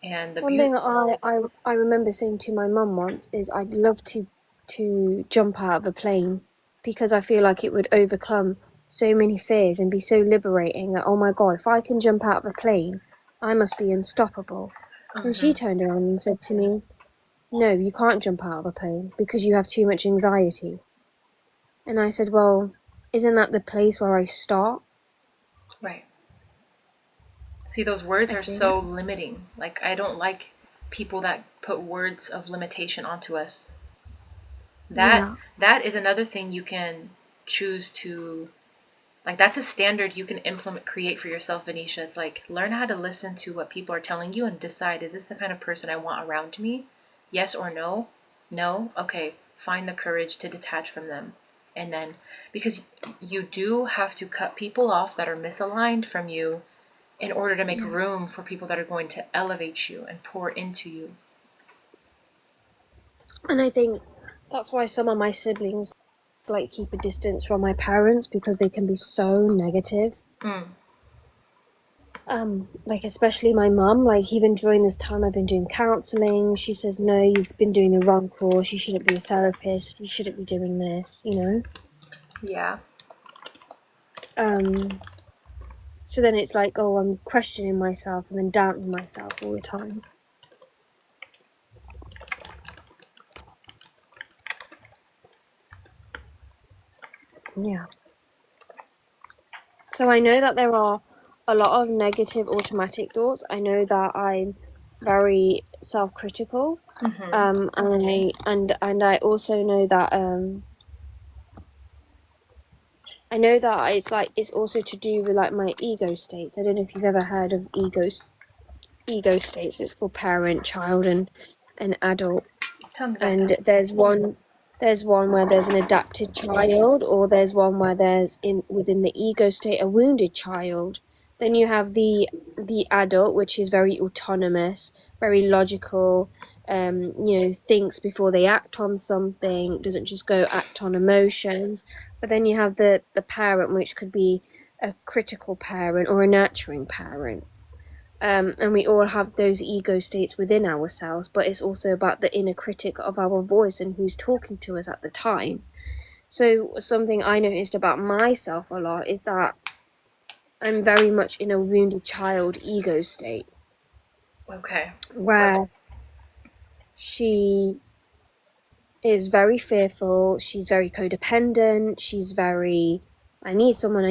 And the One beauty. thing I remember saying to my mum once is I'd love to jump out of a plane because I feel like it would overcome so many fears and be so liberating that, oh my God, if I can jump out of a plane, I must be unstoppable. And she turned around and said to me, no, you can't jump out of a plane because you have too much anxiety. And I said, well, isn't that the place where I start? Right. See, those words I are think. so limiting. Like, I don't like people that put words of limitation onto us. That Yeah. that is another thing you can choose to, like, that's a standard you can implement, create for yourself, Venetia. It's like, learn how to listen to what people are telling you and decide, is this the kind of person I want around me? Yes or no? No? Okay, find the courage to detach from them. And then, because you do have to cut people off that are misaligned from you in order to make Yeah. room for people that are going to elevate you and pour into you. And I think that's why some of my siblings like keep a distance from my parents because they can be so negative. Mm. Like especially my mum, like even during this time I've been doing counselling, she says, no, you've been doing the wrong course, you shouldn't be a therapist, you shouldn't be doing this, you know? Yeah. So then it's like, oh, I'm questioning myself and then doubting myself all the time. Yeah. So I know that there are a lot of negative automatic thoughts. I know that I'm very self-critical. And I also know that I know that it's also to do with like my ego states. I don't know if you've ever heard of ego states. It's called parent, child, and adult. Tell me about And that. there's one where there's an adapted child, or there's one where there's within the ego state a wounded child. Then you have the adult, which is very autonomous, very logical, thinks before they act on something, doesn't just go act on emotions. But then you have the parent, which could be a critical parent or a nurturing parent. And we all have those ego states within ourselves, but it's also about the inner critic of our voice and who's talking to us at the time. So something I noticed about myself a lot is that I'm very much in a wounded child ego state. Okay. Where she is very fearful, she's very codependent, she's very, I need someone,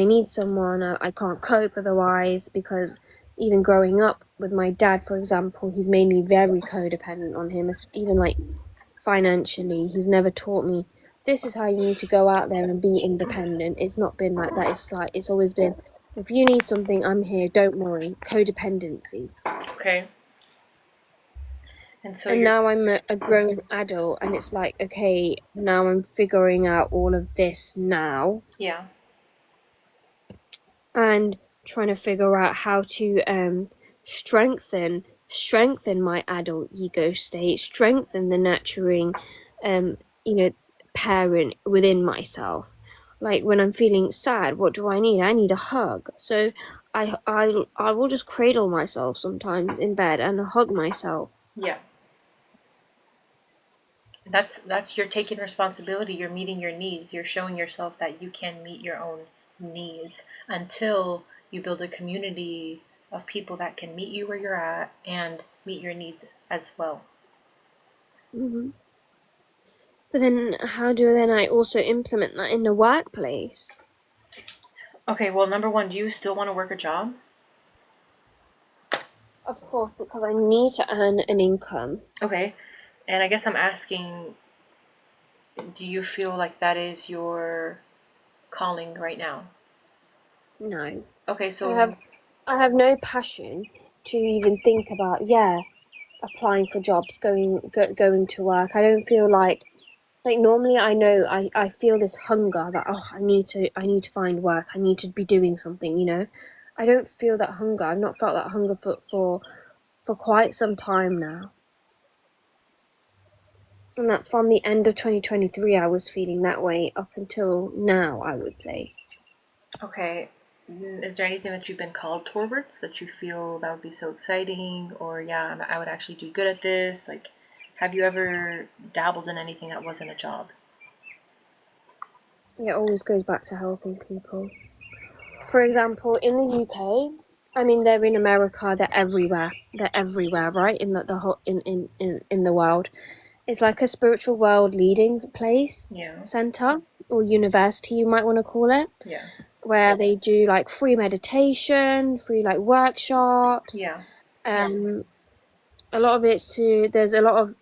I can't cope otherwise, because even growing up with my dad, for example, he's made me very codependent on him, even like financially. He's never taught me, this is how you need to go out there and be independent. It's not been like that. It's always been, if you need something, I'm here, don't worry. Codependency. Okay. And so And you're now I'm a grown adult, and it's like, okay, now I'm figuring out all of this now, yeah. and trying to figure out how to strengthen my adult ego state, strengthen the nurturing, parent within myself. Like when I'm feeling sad, what do I need? I need a hug. So I will just cradle myself sometimes in bed and hug myself. Yeah. That's you're taking responsibility, you're meeting your needs, you're showing yourself that you can meet your own needs until you build a community of people that can meet you where you're at and meet your needs as well. Mm-hmm. But then how do then I also implement that in the workplace? Okay, well, number one, do you still want to work a job? Of course, because I need to earn an income. Okay, and I guess I'm asking, do you feel like that is your calling right now? No. Okay, I so have no passion to even think about, applying for jobs, going to work. I don't feel like normally I know I feel this hunger that, oh, I need to find work. I need to be doing something, you know. I don't feel that hunger. I've not felt that hunger for quite some time now. And that's from the end of 2023 I was feeling that way up until now, I would say. okay, is there anything that you've been called towards that you feel that would be so exciting, or yeah, I would actually do good at this? Like, have you ever dabbled in anything that wasn't a job? It always goes back to helping people. For example, in the UK, I mean, they're in America, they're everywhere. They're everywhere, right? In the whole in the world. It's like a spiritual world leading place, Yeah. center, or university, you might want to call it, Yeah. where they do like free meditation, free like workshops. Yeah. A lot of it's there's a lot of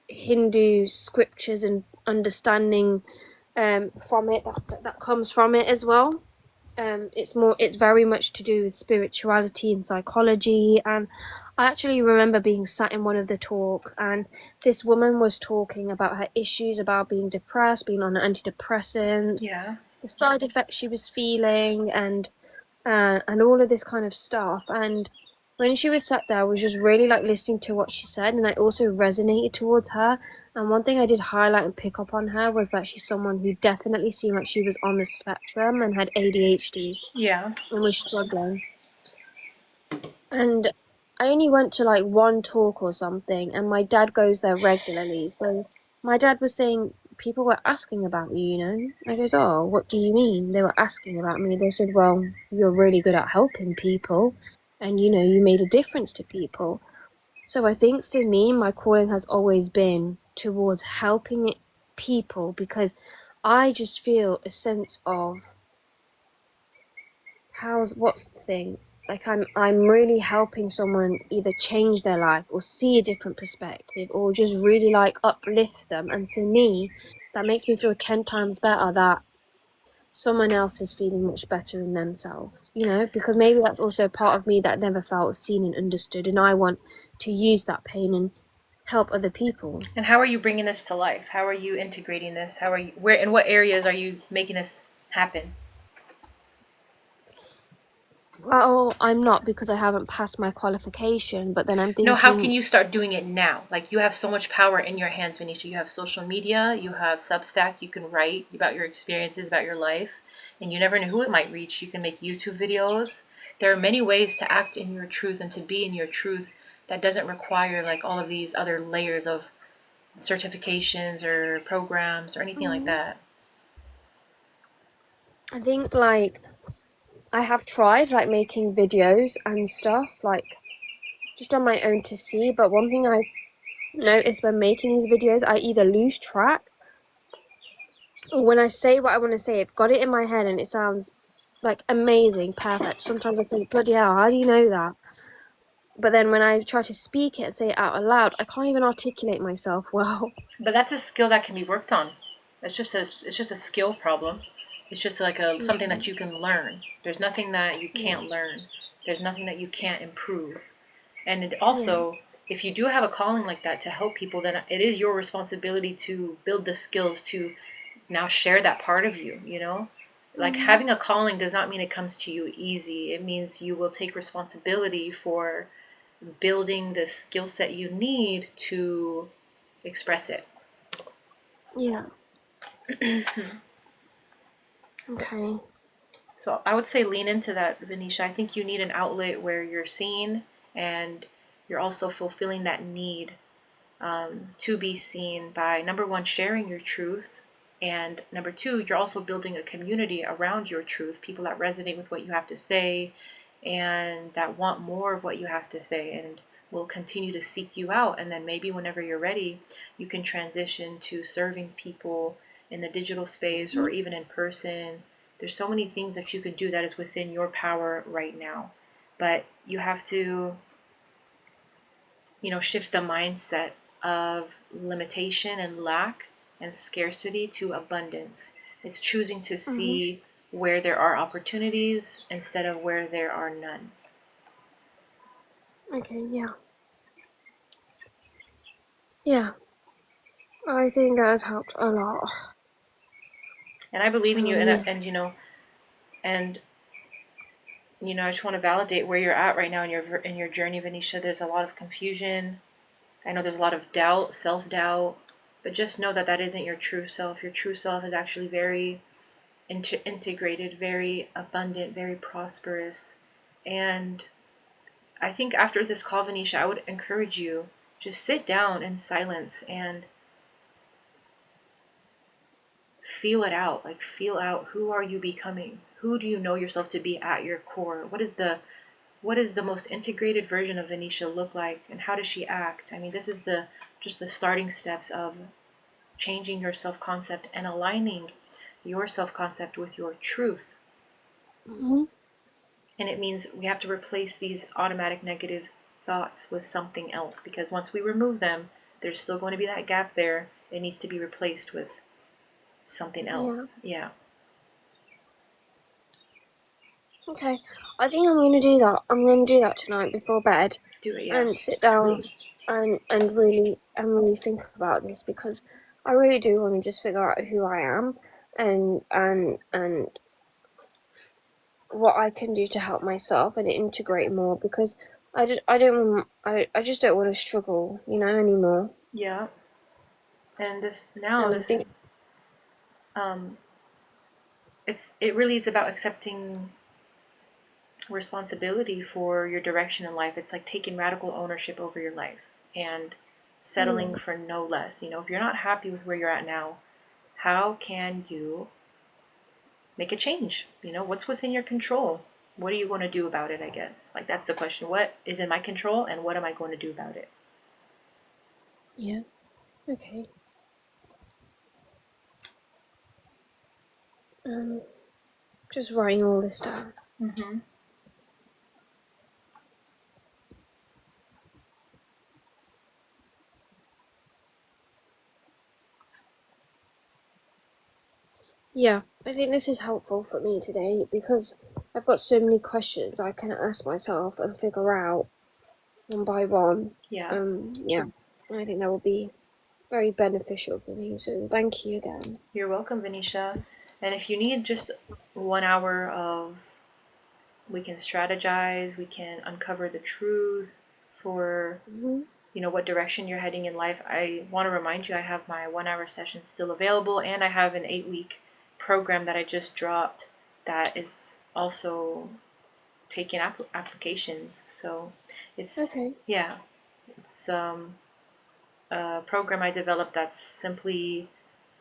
Hindu scriptures and understanding from it that comes from it as well. It's very much to do with spirituality and psychology. And I actually remember being sat in one of the talks, and this woman was talking about her issues about being depressed, being on antidepressants, Yeah. the side effects she was feeling, and all of this kind of stuff. And when she was sat there, I was just really like listening to what she said, and I also resonated towards her. And one thing I did highlight and pick up on her was that she's someone who definitely seemed like she was on the spectrum and had ADHD Yeah. and was struggling. And I only went to like one talk or something, and my dad goes there regularly. So my dad was saying people were asking about you, you know. I goes, oh, what do you mean? They were asking about me. They said, well, you're really good at helping people, and you know, you made a difference to people. So I think for me, my calling has always been towards helping people, because I just feel a sense of what's the thing? Like I'm really helping someone either change their life or see a different perspective or just really like uplift them. And for me, that makes me feel 10 times better that someone else is feeling much better in themselves, you know, because maybe that's also a part of me that never felt seen and understood. And I want to use that pain and help other people. And how are you bringing this to life? How are you integrating this? How are you, where, in what areas are you making this happen? Well, I'm not, because I haven't passed my qualification, but then I'm No, how can thinking, you start doing it now? Like, you have so much power in your hands, Venetia. You have social media, you have Substack, you can write about your experiences, about your life, and you never know who it might reach. You can make YouTube videos. There are many ways to act in your truth and to be in your truth that doesn't require like all of these other layers of certifications or programs or anything like that. I think like I have tried like making videos and stuff, like just on my own to see, but one thing I noticed when making these videos, I either lose track, or when I say what I want to say, I've got it in my head and it sounds like amazing, perfect. Sometimes I think, bloody hell, how do you know that? But then when I try to speak it and say it out loud, I can't even articulate myself well. But that's a skill that can be worked on. It's just a skill problem. It's just like a something Okay. that you can learn. There's nothing that you Yeah. can't learn. There's nothing that you can't improve. And it Yeah. also, if you do have a calling like that to help people, then it is your responsibility to build the skills to now share that part of you, you know? Like, Mm-hmm. having a calling does not mean it comes to you easy. It means you will take responsibility for building the skill set you need to express it. Yeah. So, Okay. so I would say lean into that, Venetia. I think you need an outlet where you're seen and you're also fulfilling that need to be seen by, number one, sharing your truth. And number two, you're also building a community around your truth, people that resonate with what you have to say and that want more of what you have to say and will continue to seek you out. And then maybe whenever you're ready, you can transition to serving people in the digital space or even in person. There's so many things that you can do that is within your power right now. But you have to, shift the mindset of limitation and lack and scarcity to abundance. It's choosing to Mm-hmm. see where there are opportunities instead of where there are none. Okay. Yeah. Yeah. I think that has helped a lot. And I believe in you, So and yeah. and I just want to validate where you're at right now in your journey, Venetia. There's a lot of confusion. I know there's a lot of doubt, self-doubt, but just know that that isn't your true self. Your true self is actually very integrated, very abundant, very prosperous. And I think after this call, Venetia, I would encourage you just sit down in silence and feel it out. Like, feel out, who are you becoming? Who do you know yourself to be at your core? What is the most integrated version of Venetia look like, and how does she act? I mean, this is the just the starting steps of changing your self-concept and aligning your self-concept with your truth. Mm-hmm. And it means we have to replace these automatic negative thoughts with something else, because once we remove them, there's still going to be that gap there. It needs to be replaced with something Yeah. else. Yeah. Okay. I think I'm gonna do that. I'm gonna do that tonight before bed, Do it. Yeah. and sit down and really think about this, because I really do want to just figure out who I am and what I can do to help myself and integrate more, because I just don't want to struggle, anymore. Yeah. And this now And I this think um it really is about accepting responsibility for your direction in life. It's like taking radical ownership over your life and settling for no less. If you're not happy with where you're at now, how can you make a change? What's within your control? What are you going to do about it, I guess? Like, that's the question. What is in my control and what am I going to do about it? Yeah. Okay. Just writing all this down. Mm-hmm. Yeah, I think this is helpful for me today because I've got so many questions I can ask myself and figure out one by one. Yeah. Yeah, I think that will be very beneficial for me. So thank you again. You're welcome, Venetia. And if you need just 1 hour of, we can strategize, we can uncover the truth for, what direction you're heading in life. I want to remind you, I have my 1 hour session still available, and I have an 8-week program that I just dropped that is also taking applications. So it's, yeah, it's a program I developed that's simply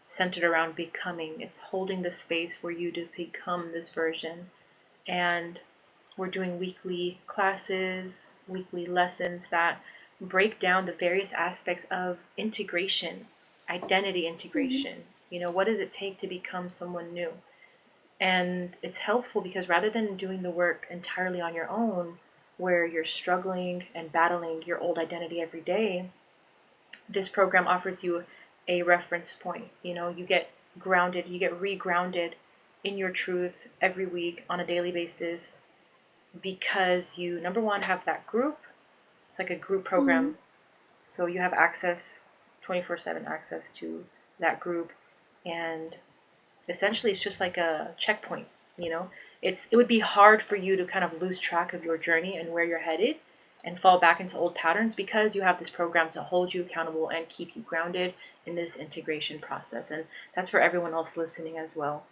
centered around becoming. It's holding the space for you to become this version. And we're doing weekly classes, weekly lessons that break down the various aspects of integration, identity integration. What does it take to become someone new? And it's helpful because rather than doing the work entirely on your own, where you're struggling and battling your old identity every day, this program offers you a reference point. You get grounded, you get regrounded in your truth every week on a daily basis because you, number one, have that group. It's like a group program. So you have access, 24/7 access to that group. And essentially it's just like a checkpoint. It would be hard for you to kind of lose track of your journey and where you're headed and fall back into old patterns because you have this program to hold you accountable and keep you grounded in this integration process. And that's for everyone else listening as well.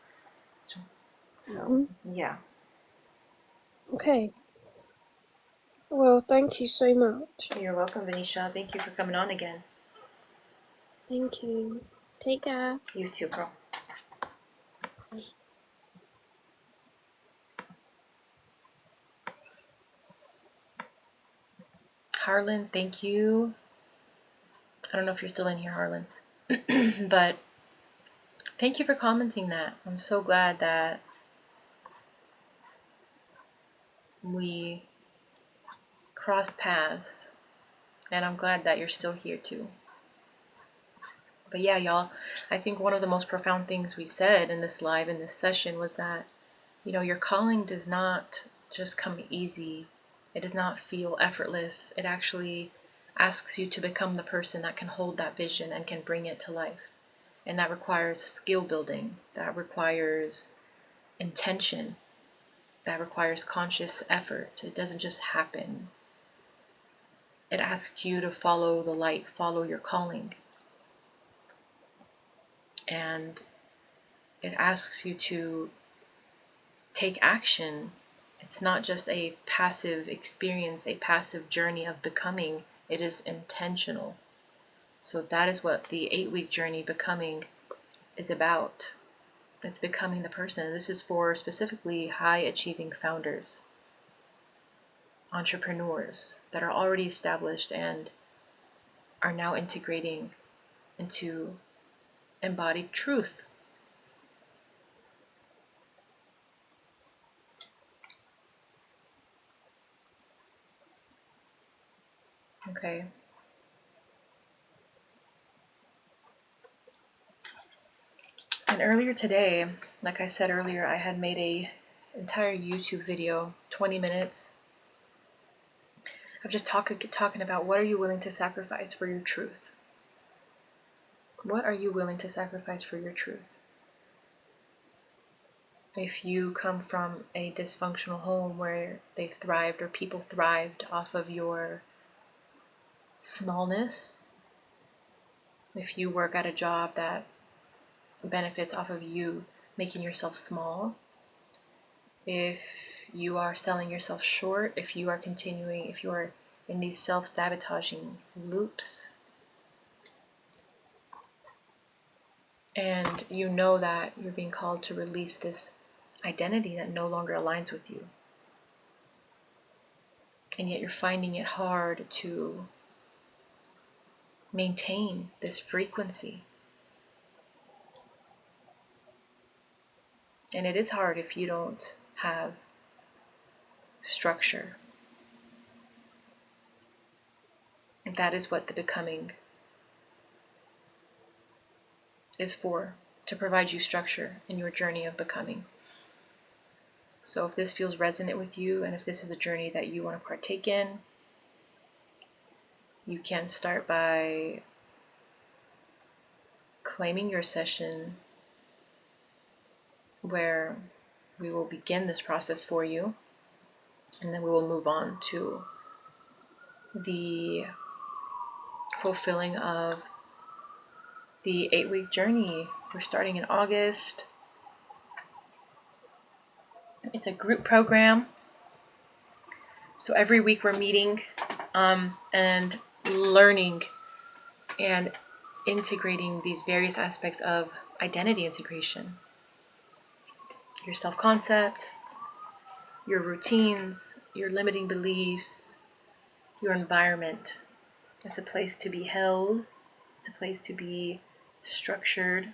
So yeah. Okay. Well, thank you so much. You're welcome, Venetia. Thank you for coming on again. Thank you. Take care. You too, girl. Harlan, thank you. I don't know if you're still in here, Harlan, but thank you for commenting that. I'm so glad that we crossed paths, and I'm glad that you're still here too. But yeah, y'all, I think one of the most profound things we said in this live, in this session, was that, your calling does not just come easy. It does not feel effortless. It actually asks you to become the person that can hold that vision and can bring it to life. And that requires skill building. That requires intention. That requires conscious effort. It doesn't just happen. It asks you to follow the light, follow your calling. And it asks you to take action. It's not just a passive experience, a passive journey of becoming. It is intentional. So that is what the 8-week journey becoming is about. It's becoming the person. This is for specifically high achieving founders, entrepreneurs that are already established and are now integrating into embodied truth. Okay. And earlier today, like I said earlier, I had made a entire YouTube video, 20 minutes, of just talking about what are you willing to sacrifice for your truth? What are you willing to sacrifice for your truth? If you come from a dysfunctional home where they thrived or people thrived off of your smallness, if you work at a job that benefits off of you making yourself small, if you are selling yourself short, if you are continuing, if you are in these self-sabotaging loops, and you know that you're being called to release this identity that no longer aligns with you, and yet you're finding it hard to maintain this frequency. And it is hard if you don't have structure. That is what the becoming is for, to provide you structure in your journey of becoming. So if this feels resonant with you, and if this is a journey that you want to partake in, you can start by claiming your session where we will begin this process for you, and then we will move on to the fulfilling of the 8-week journey. We're starting in August. It's a group program. So every week we're meeting and learning and integrating these various aspects of identity integration. Your self-concept, your routines, your limiting beliefs, your environment. It's a place to be held. It's a place to be structured.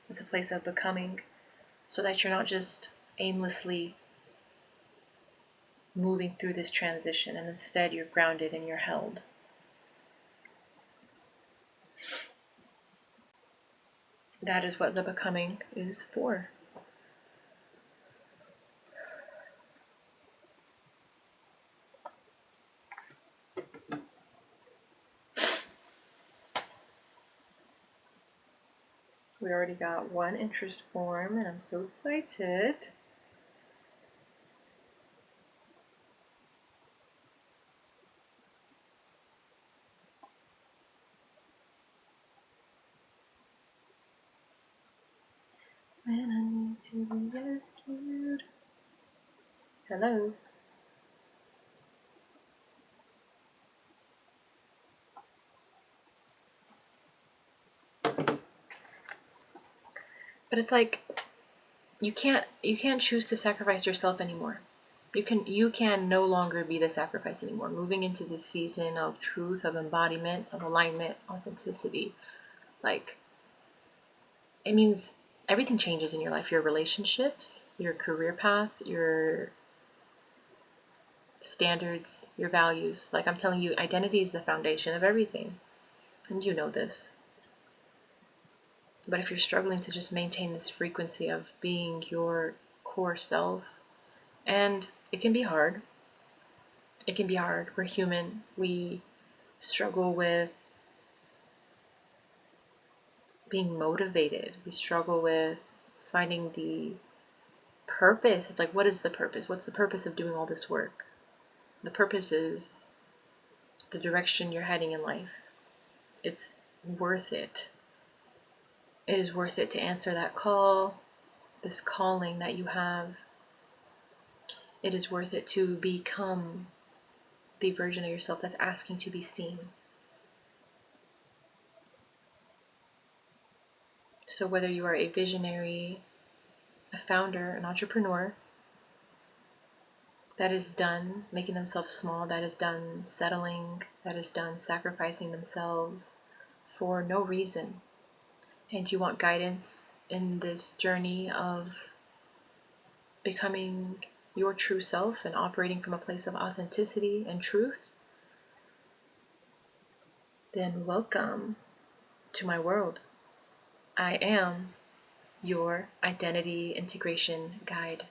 It's a place of becoming, so that you're not just aimlessly moving through this transition, and instead you're grounded and you're held. That is what the becoming is for. We already got one interest form, and I'm so excited. When I need to be rescued. Hello. But it's like you can't choose to sacrifice yourself anymore. You can no longer be the sacrifice anymore. Moving into this season of truth, of embodiment, of alignment, authenticity, like, it means everything changes in your life. Your relationships, your career path, your standards, your values. Like, I'm telling you, identity is the foundation of everything. And you know this. But if you're struggling to just maintain this frequency of being your core self, and it can be hard. It can be hard. We're human. We struggle with being motivated. We struggle with finding the purpose. It's like, what is the purpose? What's the purpose of doing all this work? The purpose is the direction you're heading in life. It's worth it. It is worth it to answer that call, this calling that you have. It is worth it to become the version of yourself that's asking to be seen. So whether you are a visionary, a founder, an entrepreneur that is done making themselves small, that is done settling, that is done sacrificing themselves for no reason, and you want guidance in this journey of becoming your true self and operating from a place of authenticity and truth, then welcome to my world. I am your identity integration guide.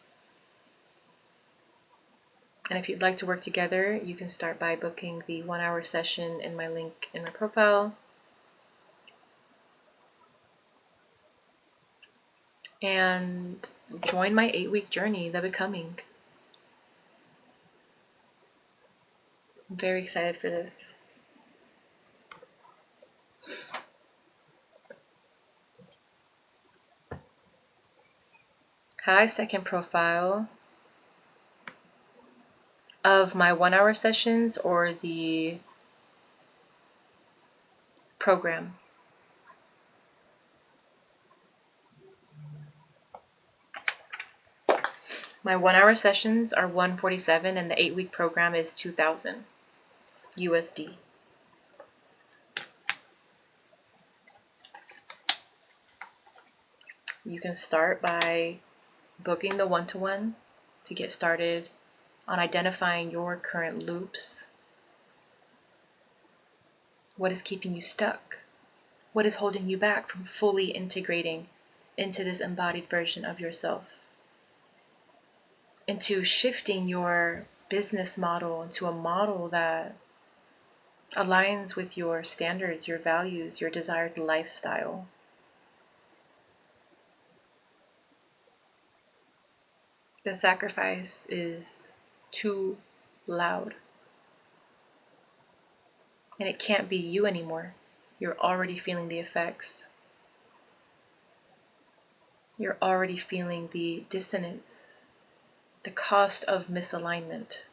And if you'd like to work together, you can start by booking the 1-hour session in my link in my profile. And join my 8-week journey, The Becoming. I'm very excited for this. Hi, second profile. of my 1 hour sessions or the program? My 1 hour sessions are $147 and the 8-week program is $2,000 USD. You can start by booking the one-to-one to get started on identifying your current loops. What is keeping you stuck? What is holding you back from fully integrating into this embodied version of yourself? Into shifting your business model into a model that aligns with your standards, your values, your desired lifestyle. The sacrifice is too loud. And it can't be you anymore. You're already feeling the effects. You're already feeling the dissonance, the cost of misalignment.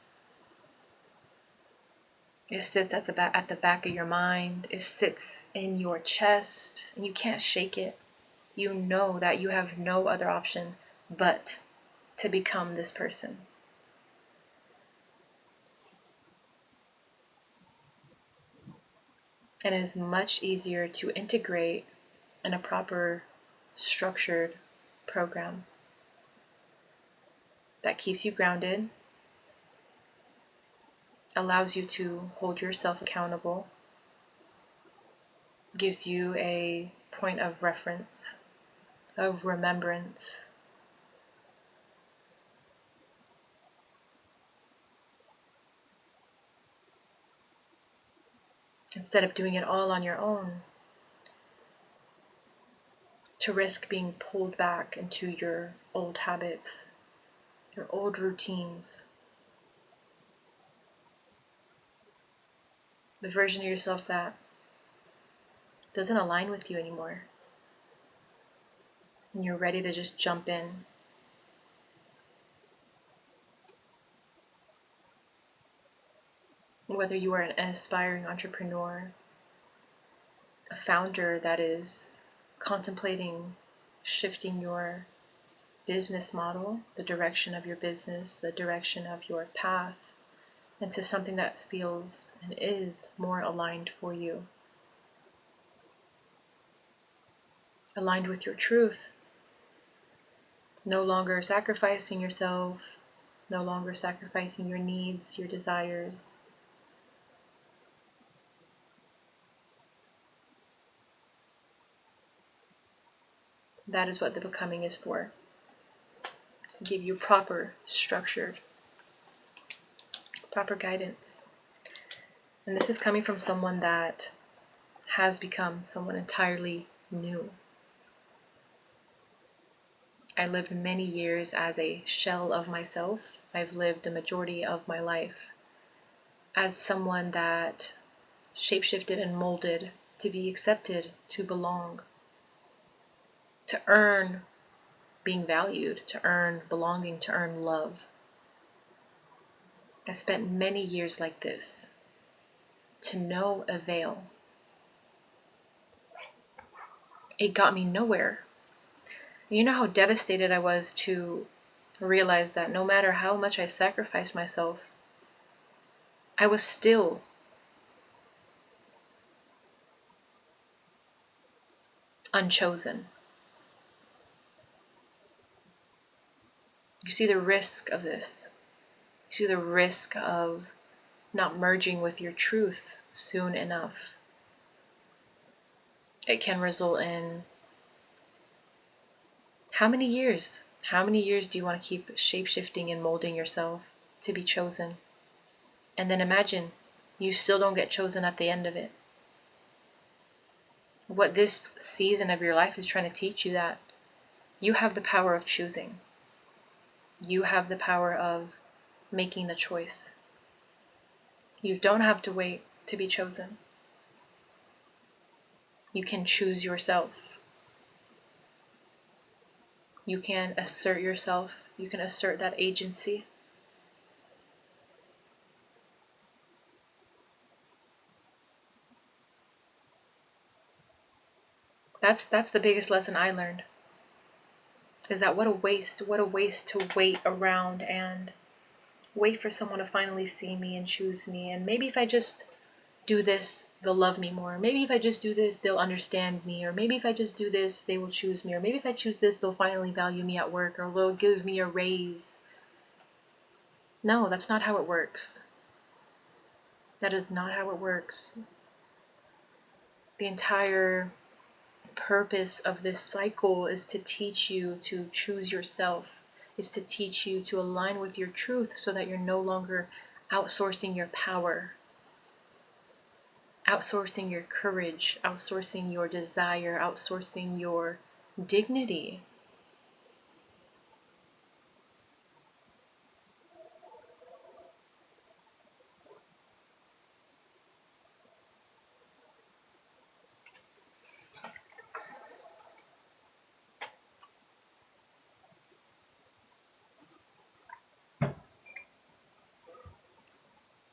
It sits at the back of your mind. It sits in your chest, and you can't shake it. You know that you have no other option but to become this person. And it is much easier to integrate in a proper, structured program that keeps you grounded, allows you to hold yourself accountable, gives you a point of reference, of remembrance. Instead of doing it all on your own, to risk being pulled back into your old habits, your old routines, the version of yourself that doesn't align with you anymore. And you're ready to just jump in. Whether you are an aspiring entrepreneur, a founder that is contemplating shifting your business model, the direction of your business, the direction of your path, into something that feels and is more aligned for you. Aligned with your truth. No longer sacrificing yourself, no longer sacrificing your needs, your desires. That is what the becoming is for. To give you proper, structured, proper guidance. And this is coming from someone that has become someone entirely new. I lived many years as a shell of myself. I've lived a majority of my life as someone that shapeshifted and molded to be accepted, to belong, to earn being valued, to earn belonging, to earn love. I spent many years like this, to no avail. It got me nowhere. You know how devastated I was to realize that no matter how much I sacrificed myself, I was still unchosen. You see the risk of this. You see the risk of not merging with your truth soon enough. It can result in how many years? How many years do you want to keep shape-shifting and molding yourself to be chosen? And then imagine you still don't get chosen at the end of it. What this season of your life is trying to teach you that you have the power of choosing. You have the power of making the choice. You don't have to wait to be chosen. You can choose yourself. You can assert yourself. You can assert that agency. That's the biggest lesson I learned. Is that what a waste to wait around and wait for someone to finally see me and choose me. And maybe if I just do this, they'll love me more. Maybe if I just do this, they'll understand me. Or maybe if I just do this, they will choose me. Or maybe if I choose this, they'll finally value me at work, or they'll give me a raise. No, that's not how it works. That is not how it works. The entire purpose of this cycle is to teach you to choose yourself, is to teach you to align with your truth so that you're no longer outsourcing your power, outsourcing your courage, outsourcing your desire, outsourcing your dignity.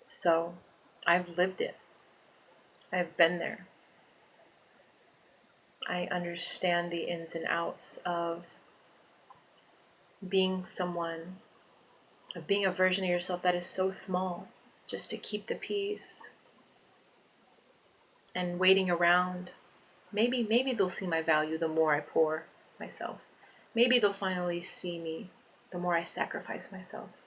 So I've lived it. I've been there. I understand the ins and outs of being someone, of being a version of yourself that is so small just to keep the peace and waiting around. Maybe they'll see my value the more I pour myself. Maybe they'll finally see me the more I sacrifice myself.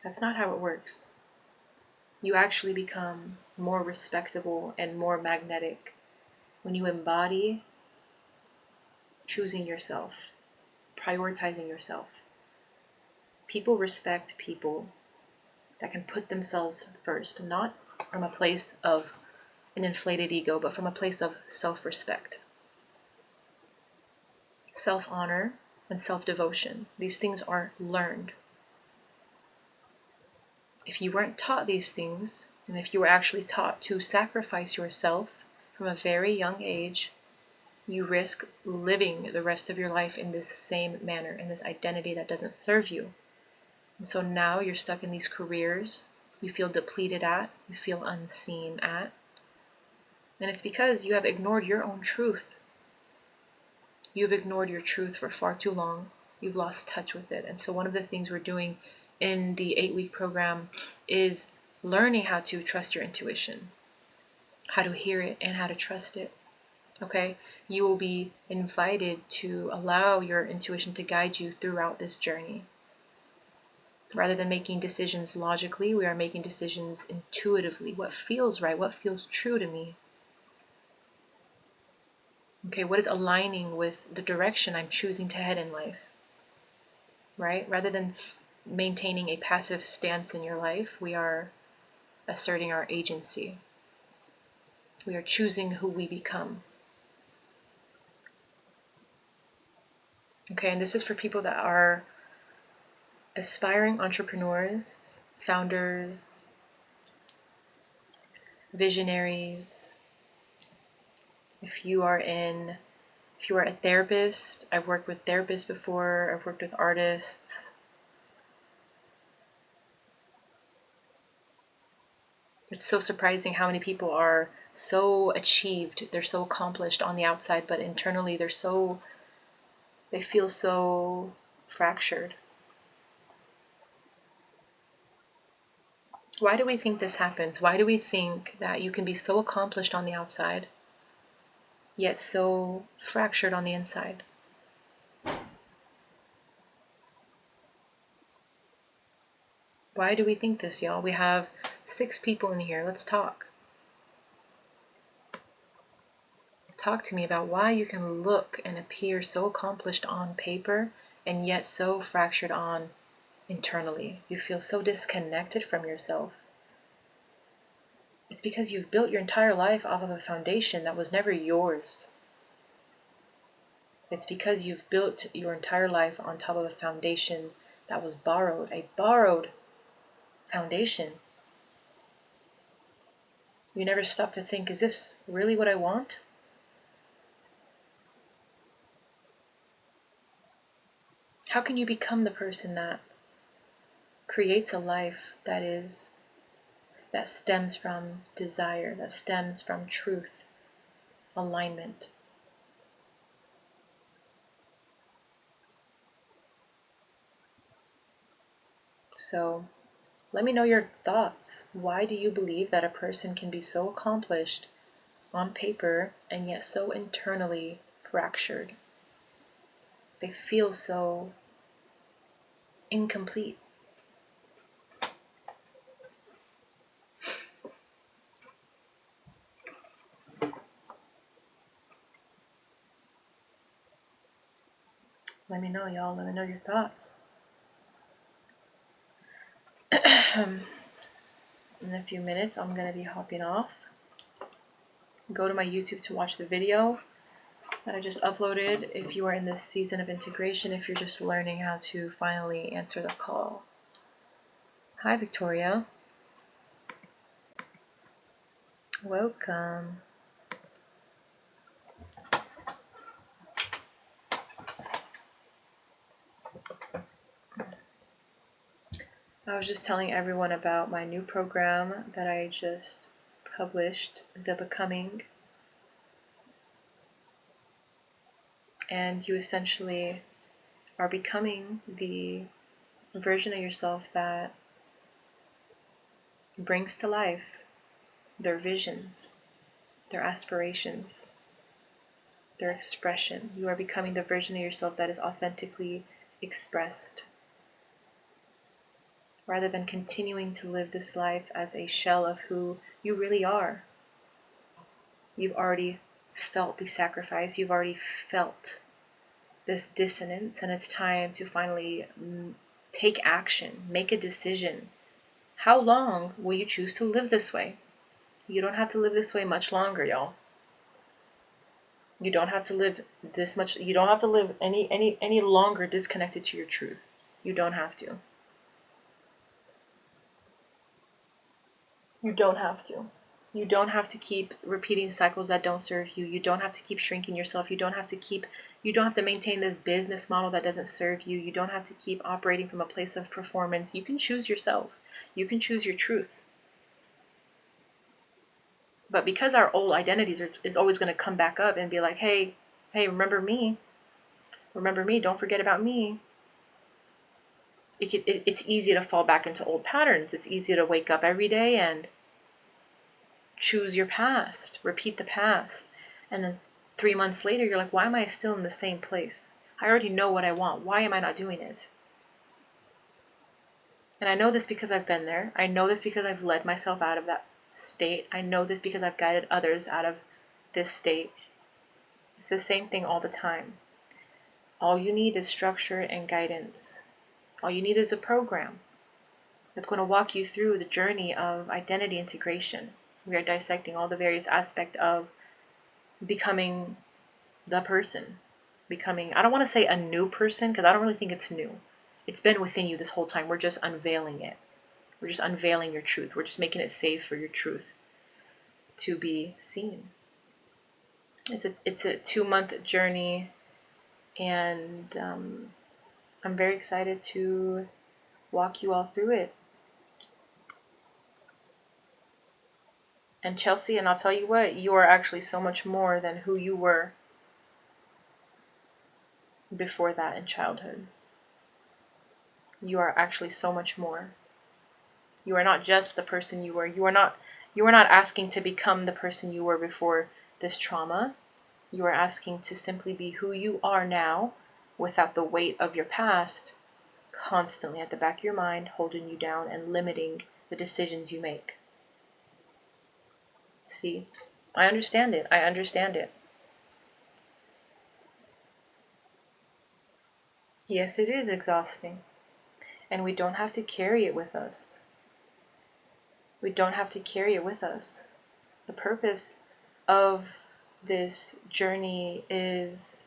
That's not how it works. You actually become more respectable and more magnetic when you embody choosing yourself, prioritizing yourself. People respect people that can put themselves first, not from a place of an inflated ego, but from a place of self-respect, self-honor, and self-devotion. These things are learned. If you weren't taught these things, and if you were actually taught to sacrifice yourself from a very young age, you risk living the rest of your life in this same manner, in this identity that doesn't serve you. And so now you're stuck in these careers you feel depleted at, you feel unseen at. And it's because you have ignored your own truth. You've ignored your truth for far too long. You've lost touch with it. And so one of the things we're doing in the 8-week program is learning how to trust your intuition, how to hear it and how to trust it. Okay? You will be invited to allow your intuition to guide you throughout this journey. Rather than making decisions logically, we are making decisions intuitively. What feels right? What feels true to me? Okay, what is aligning with the direction I'm choosing to head in life? Right? Rather than maintaining a passive stance in your life, we are asserting our agency. We are choosing who we become. Okay, and this is for people that are aspiring entrepreneurs, founders, visionaries. If you are a therapist, I've worked with therapists before, I've worked with artists. It's so surprising how many people are so achieved, they're so accomplished on the outside, but internally they feel so fractured. Why do we think this happens? Why do we think that you can be so accomplished on the outside, yet so fractured on the inside? Why do we think this, y'all? We have 6 people in here. Let's talk. Talk to me about why you can look and appear so accomplished on paper and yet so fractured on internally. You feel so disconnected from yourself. It's because you've built your entire life off of a foundation that was never yours. It's because you've built your entire life on top of a foundation that was borrowed, a borrowed foundation. You never stop to think, is this really what I want? How can you become the person that creates a life that stems from desire, that stems from truth, alignment. So let me know your thoughts. Why do you believe that a person can be so accomplished on paper and yet so internally fractured? They feel so incomplete. Let me know, y'all. Let me know your thoughts. In a few minutes, I'm going to be hopping off. Go to my YouTube to watch the video that I just uploaded if you are in this season of integration, if you're just learning how to finally answer the call. Hi, Victoria. Welcome. I was just telling everyone about my new program that I just published, The Becoming. And you essentially are becoming the version of yourself that brings to life their visions, their aspirations, their expression. You are becoming the version of yourself that is authentically expressed, rather than continuing to live this life as a shell of who you really are. You've already felt the sacrifice, you've already felt this dissonance, and it's time to finally take action, make a decision. How long will you choose to live this way? You don't have to live this way much longer, y'all. You don't have to live this much, you don't have to live any longer disconnected to your truth. You don't have to. You don't have to. You don't have to keep repeating cycles that don't serve you. You don't have to keep shrinking yourself. You don't have to maintain this business model that doesn't serve you. You don't have to keep operating from a place of performance. You can choose yourself. You can choose your truth. But because our old identities is always going to come back up and be like, hey, remember me. Remember me. Don't forget about me. It's easy to fall back into old patterns. It's easy to wake up every day and choose your past, repeat the past. And then 3 months later, you're like, why am I still in the same place? I already know what I want. Why am I not doing it? And I know this because I've been there. I know this because I've led myself out of that state. I know this because I've guided others out of this state. It's the same thing all the time. All you need is structure and guidance. All you need is a program that's going to walk you through the journey of identity integration. We are dissecting all the various aspects of becoming the person. Becoming, I don't want to say a new person, because I don't really think it's new. It's been within you this whole time. We're just unveiling it. We're just unveiling your truth. We're just making it safe for your truth to be seen. It's a 2-month journey, and I'm very excited to walk you all through it. And Chelsea, and I'll tell you what, you are actually so much more than who you were before that in childhood. You are actually so much more. You are not just the person you were. You are not asking to become the person you were before this trauma. You are asking to simply be who you are now without the weight of your past constantly at the back of your mind, holding you down and limiting the decisions you make. See, I understand it. I understand it. Yes, it is exhausting. And we don't have to carry it with us. We don't have to carry it with us. The purpose of this journey is,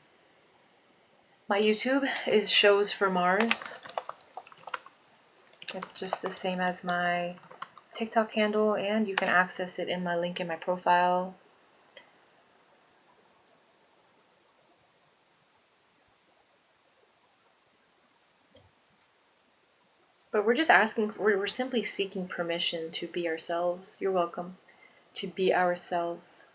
my YouTube is Shows for Mars. It's just the same as my TikTok handle, and you can access it in my link in my profile. But we're just asking, we're simply seeking permission to be ourselves. You're welcome. To be ourselves.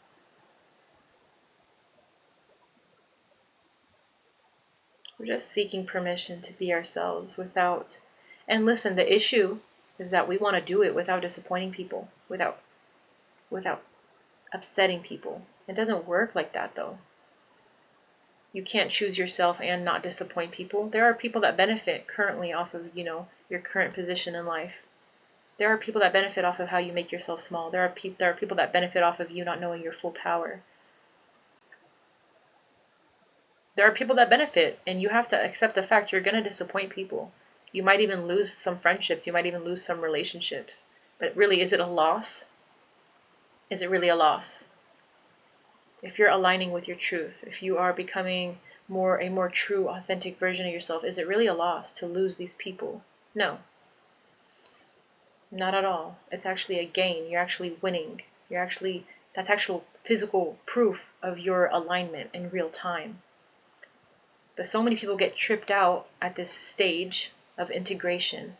We're just seeking permission to be ourselves without. And listen, the issue is that we want to do it without disappointing people, without upsetting people. It doesn't work like that though. You can't choose yourself and not disappoint people. There are people that benefit currently off of, your current position in life. There are people that benefit off of how you make yourself small. There are people that benefit off of you not knowing your full power. There are people that benefit, and you have to accept the fact you're going to disappoint people. You might even lose some friendships. You might even lose some relationships. But really, is it a loss? Is it really a loss? If you're aligning with your truth, if you are becoming a more true, authentic version of yourself, is it really a loss to lose these people? No, not at all. It's actually a gain. You're actually winning. That's actual physical proof of your alignment in real time. But so many people get tripped out at this stage of integration,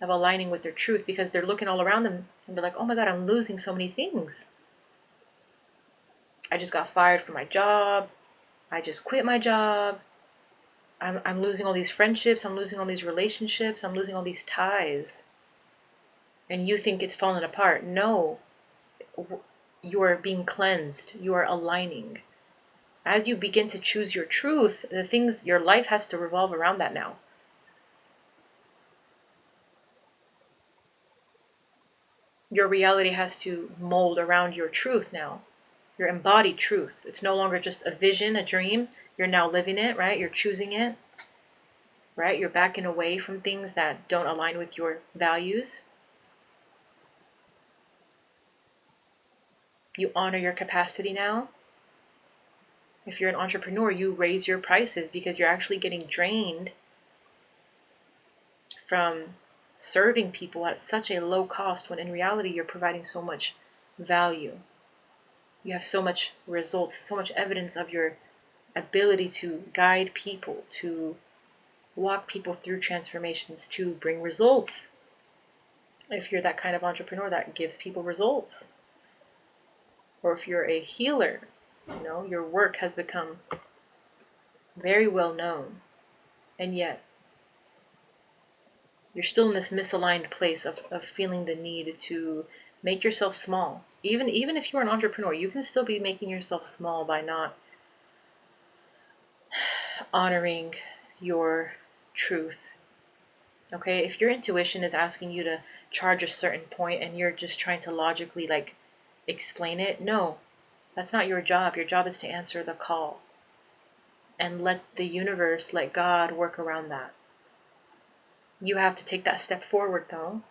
of aligning with their truth, because they're looking all around them and they're like, oh my God, I'm losing so many things. I just got fired from my job. I just quit my job. I'm losing all these friendships. I'm losing all these relationships. I'm losing all these ties. And you think it's falling apart. No, you are being cleansed. You are aligning. As you begin to choose your truth, your life has to revolve around that now. Your reality has to mold around your truth now. Your embodied truth. It's no longer just a vision, a dream. You're now living it, right? You're choosing it, right? You're backing away from things that don't align with your values. You honor your capacity now. If you're an entrepreneur, you raise your prices because you're actually getting drained from serving people at such a low cost when in reality you're providing so much value. You have so much results, so much evidence of your ability to guide people, to walk people through transformations, to bring results. If you're that kind of entrepreneur that gives people results, or if you're a healer, your work has become very well known, and yet you're still in this misaligned place of feeling the need to make yourself small. Even if you're an entrepreneur, you can still be making yourself small by not honoring your truth. Okay, if your intuition is asking you to charge a certain point and you're just trying to logically explain it, no, that's not your job. Your job is to answer the call and let the universe, let God work around that. You have to take that step forward though,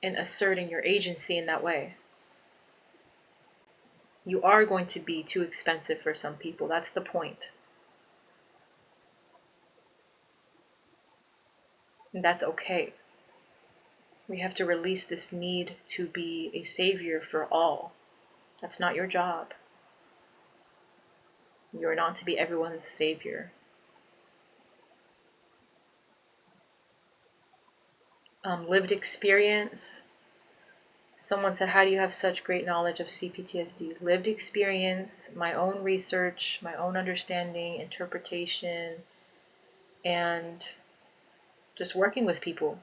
in asserting your agency in that way. You are going to be too expensive for some people. That's the point. And that's okay. We have to release this need to be a savior for all. That's not your job. You're not to be everyone's savior. Lived experience. Someone said, how do you have such great knowledge of CPTSD? Lived experience, my own research, my own understanding, interpretation, and just working with people.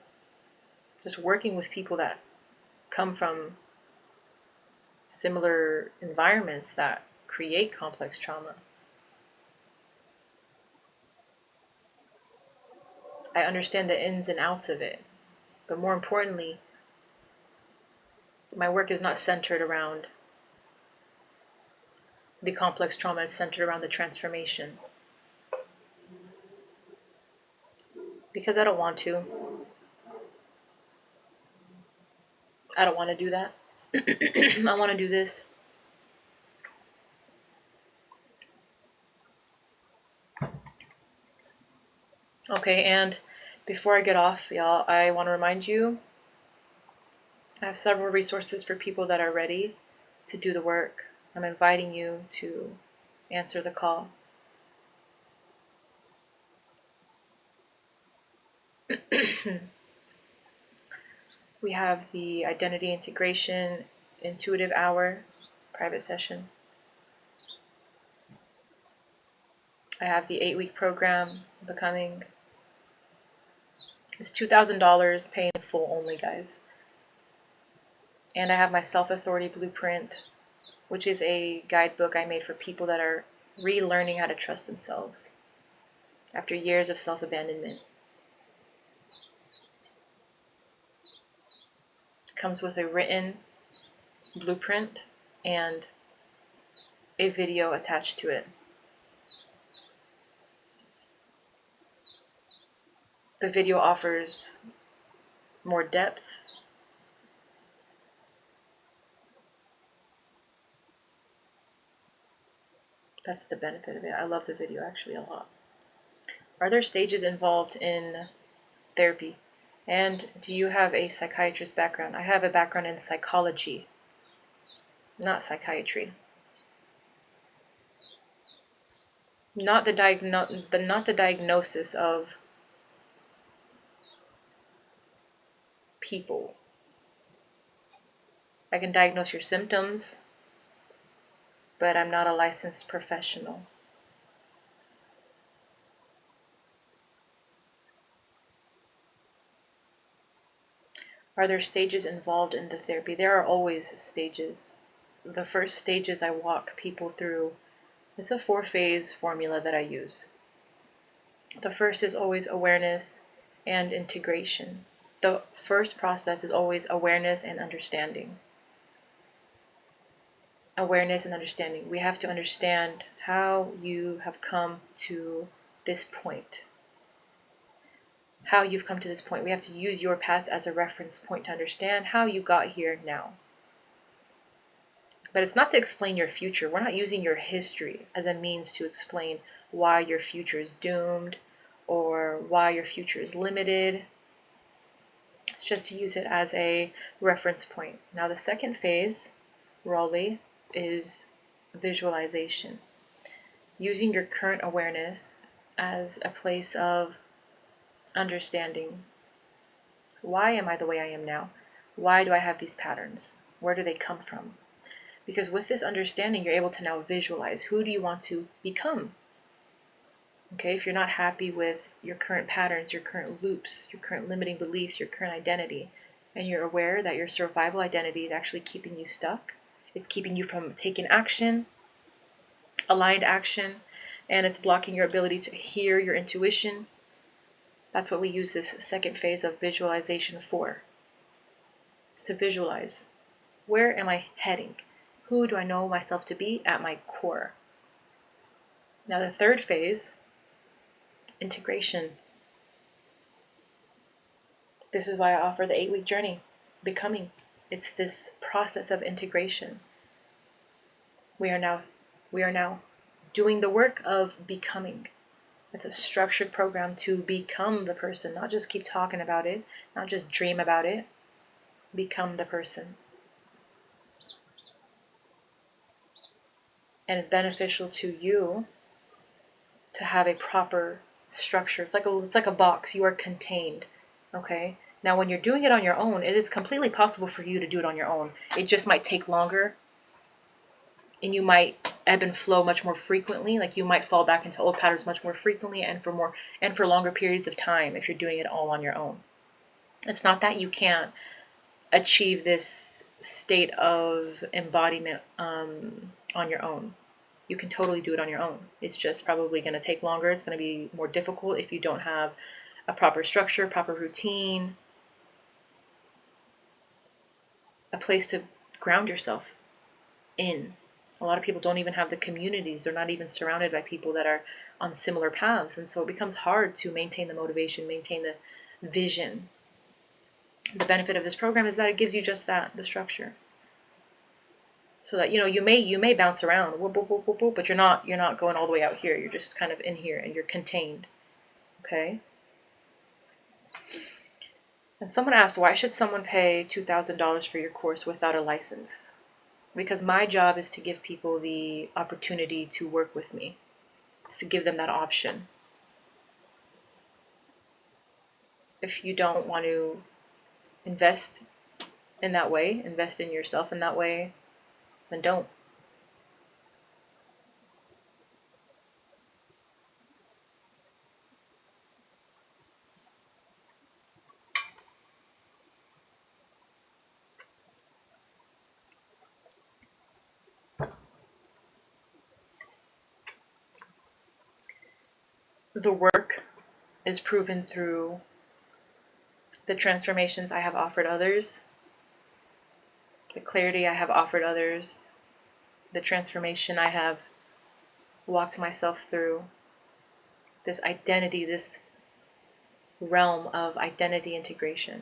Just working with people that come from similar environments that create complex trauma. I understand the ins and outs of it, but more importantly, my work is not centered around the complex trauma, it's centered around the transformation. Because I don't want to. I don't want to do that. I want to do this. Okay, and before I get off, y'all, I want to remind you, I have several resources for people that are ready to do the work. I'm inviting you to answer the call. We have the Identity Integration Intuitive Hour private session. I have the 8-week program, Becoming. It's $2,000, pay in full only, guys. And I have my Self-Authority Blueprint, which is a guidebook I made for people that are relearning how to trust themselves after years of self-abandonment. It comes with a written blueprint and a video attached to it. The video offers more depth. That's the benefit of it. I love the video actually a lot. Are there stages involved in therapy? And do you have a psychiatrist background? I have a background in psychology, not psychiatry. Not the diagnosis of people. I can diagnose your symptoms, but I'm not a licensed professional. Are there stages involved in the therapy? There are always stages. The first stages I walk people through is a 4-phase formula that I use. The first is always awareness and integration. The first process is always awareness and understanding. Awareness and understanding. We have to understand how you have come to this point. How you've come to this point. We have to use your past as a reference point to understand how you got here now. But it's not to explain your future. We're not using your history as a means to explain why your future is doomed or why your future is limited. It's just to use it as a reference point. Now the second phase, Raleigh, is visualization. Using your current awareness as a place of understanding. Why am I the way I am now? Why do I have these patterns? Where do they come from? Because with this understanding, you're able to now visualize who do you want to become. Okay, if you're not happy with your current patterns, your current loops, your current limiting beliefs, your current identity, and you're aware that your survival identity is actually keeping you stuck, it's keeping you from taking action, aligned action, and it's blocking your ability to hear your intuition. That's what we use this second phase of visualization for. It's to visualize. Where am I heading? Who do I know myself to be at my core? Now the third phase, integration. This is why I offer the 8-week journey, Becoming. It's this process of integration. We are now doing the work of becoming. It's a structured program to become the person, not just keep talking about it, not just dream about it. Become the person. And it's beneficial to you to have a proper structure. It's like a box. You are contained. Okay? Now when you're doing it on your own, it is completely possible for you to do it on your own. It just might take longer. And you might ebb and flow much more frequently. Like you might fall back into old patterns much more frequently and for longer periods of time if you're doing it all on your own. It's not that you can't achieve this state of embodiment on your own. You can totally do it on your own. It's just probably going to take longer. It's going to be more difficult if you don't have a proper structure, proper routine, a place to ground yourself in. A lot of people don't even have the communities. They're not even surrounded by people that are on similar paths. And so it becomes hard to maintain the motivation, maintain the vision. The benefit of this program is that it gives you just that, the structure. So that you may bounce around, whoop, whoop, whoop, whoop, whoop, but you're not going all the way out here. You're just kind of in here and you're contained. Okay? And someone asked, why should someone pay $2,000 for your course without a license? Because my job is to give people the opportunity to work with me. It's to give them that option. If you don't want to invest in that way, invest in yourself in that way, then don't. the work is proven through the transformations I have offered others, the clarity I have offered others, the transformation I have walked myself through, this identity, this realm of identity integration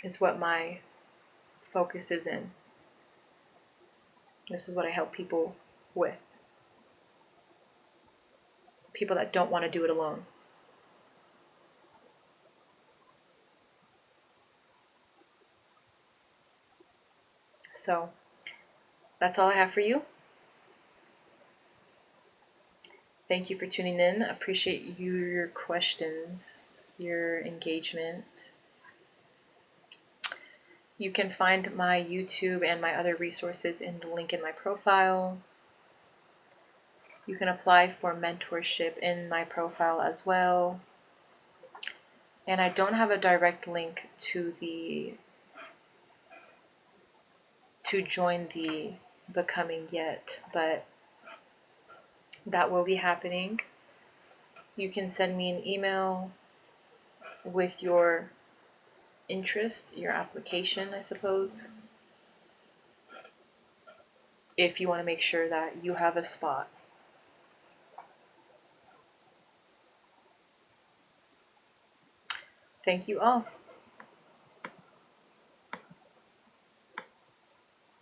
is what my focus is in. This is what I help people with. People that don't want to do it alone. So that's all I have for you. Thank you for tuning in. I appreciate your questions, your engagement. You can find my YouTube and my other resources in the link in my profile. You can apply for mentorship in my profile as well. And I don't have a direct link to join the Becoming yet, but that will be happening. You can send me an email with your interest, your application, I suppose, if you want to make sure that you have a spot. Thank you all.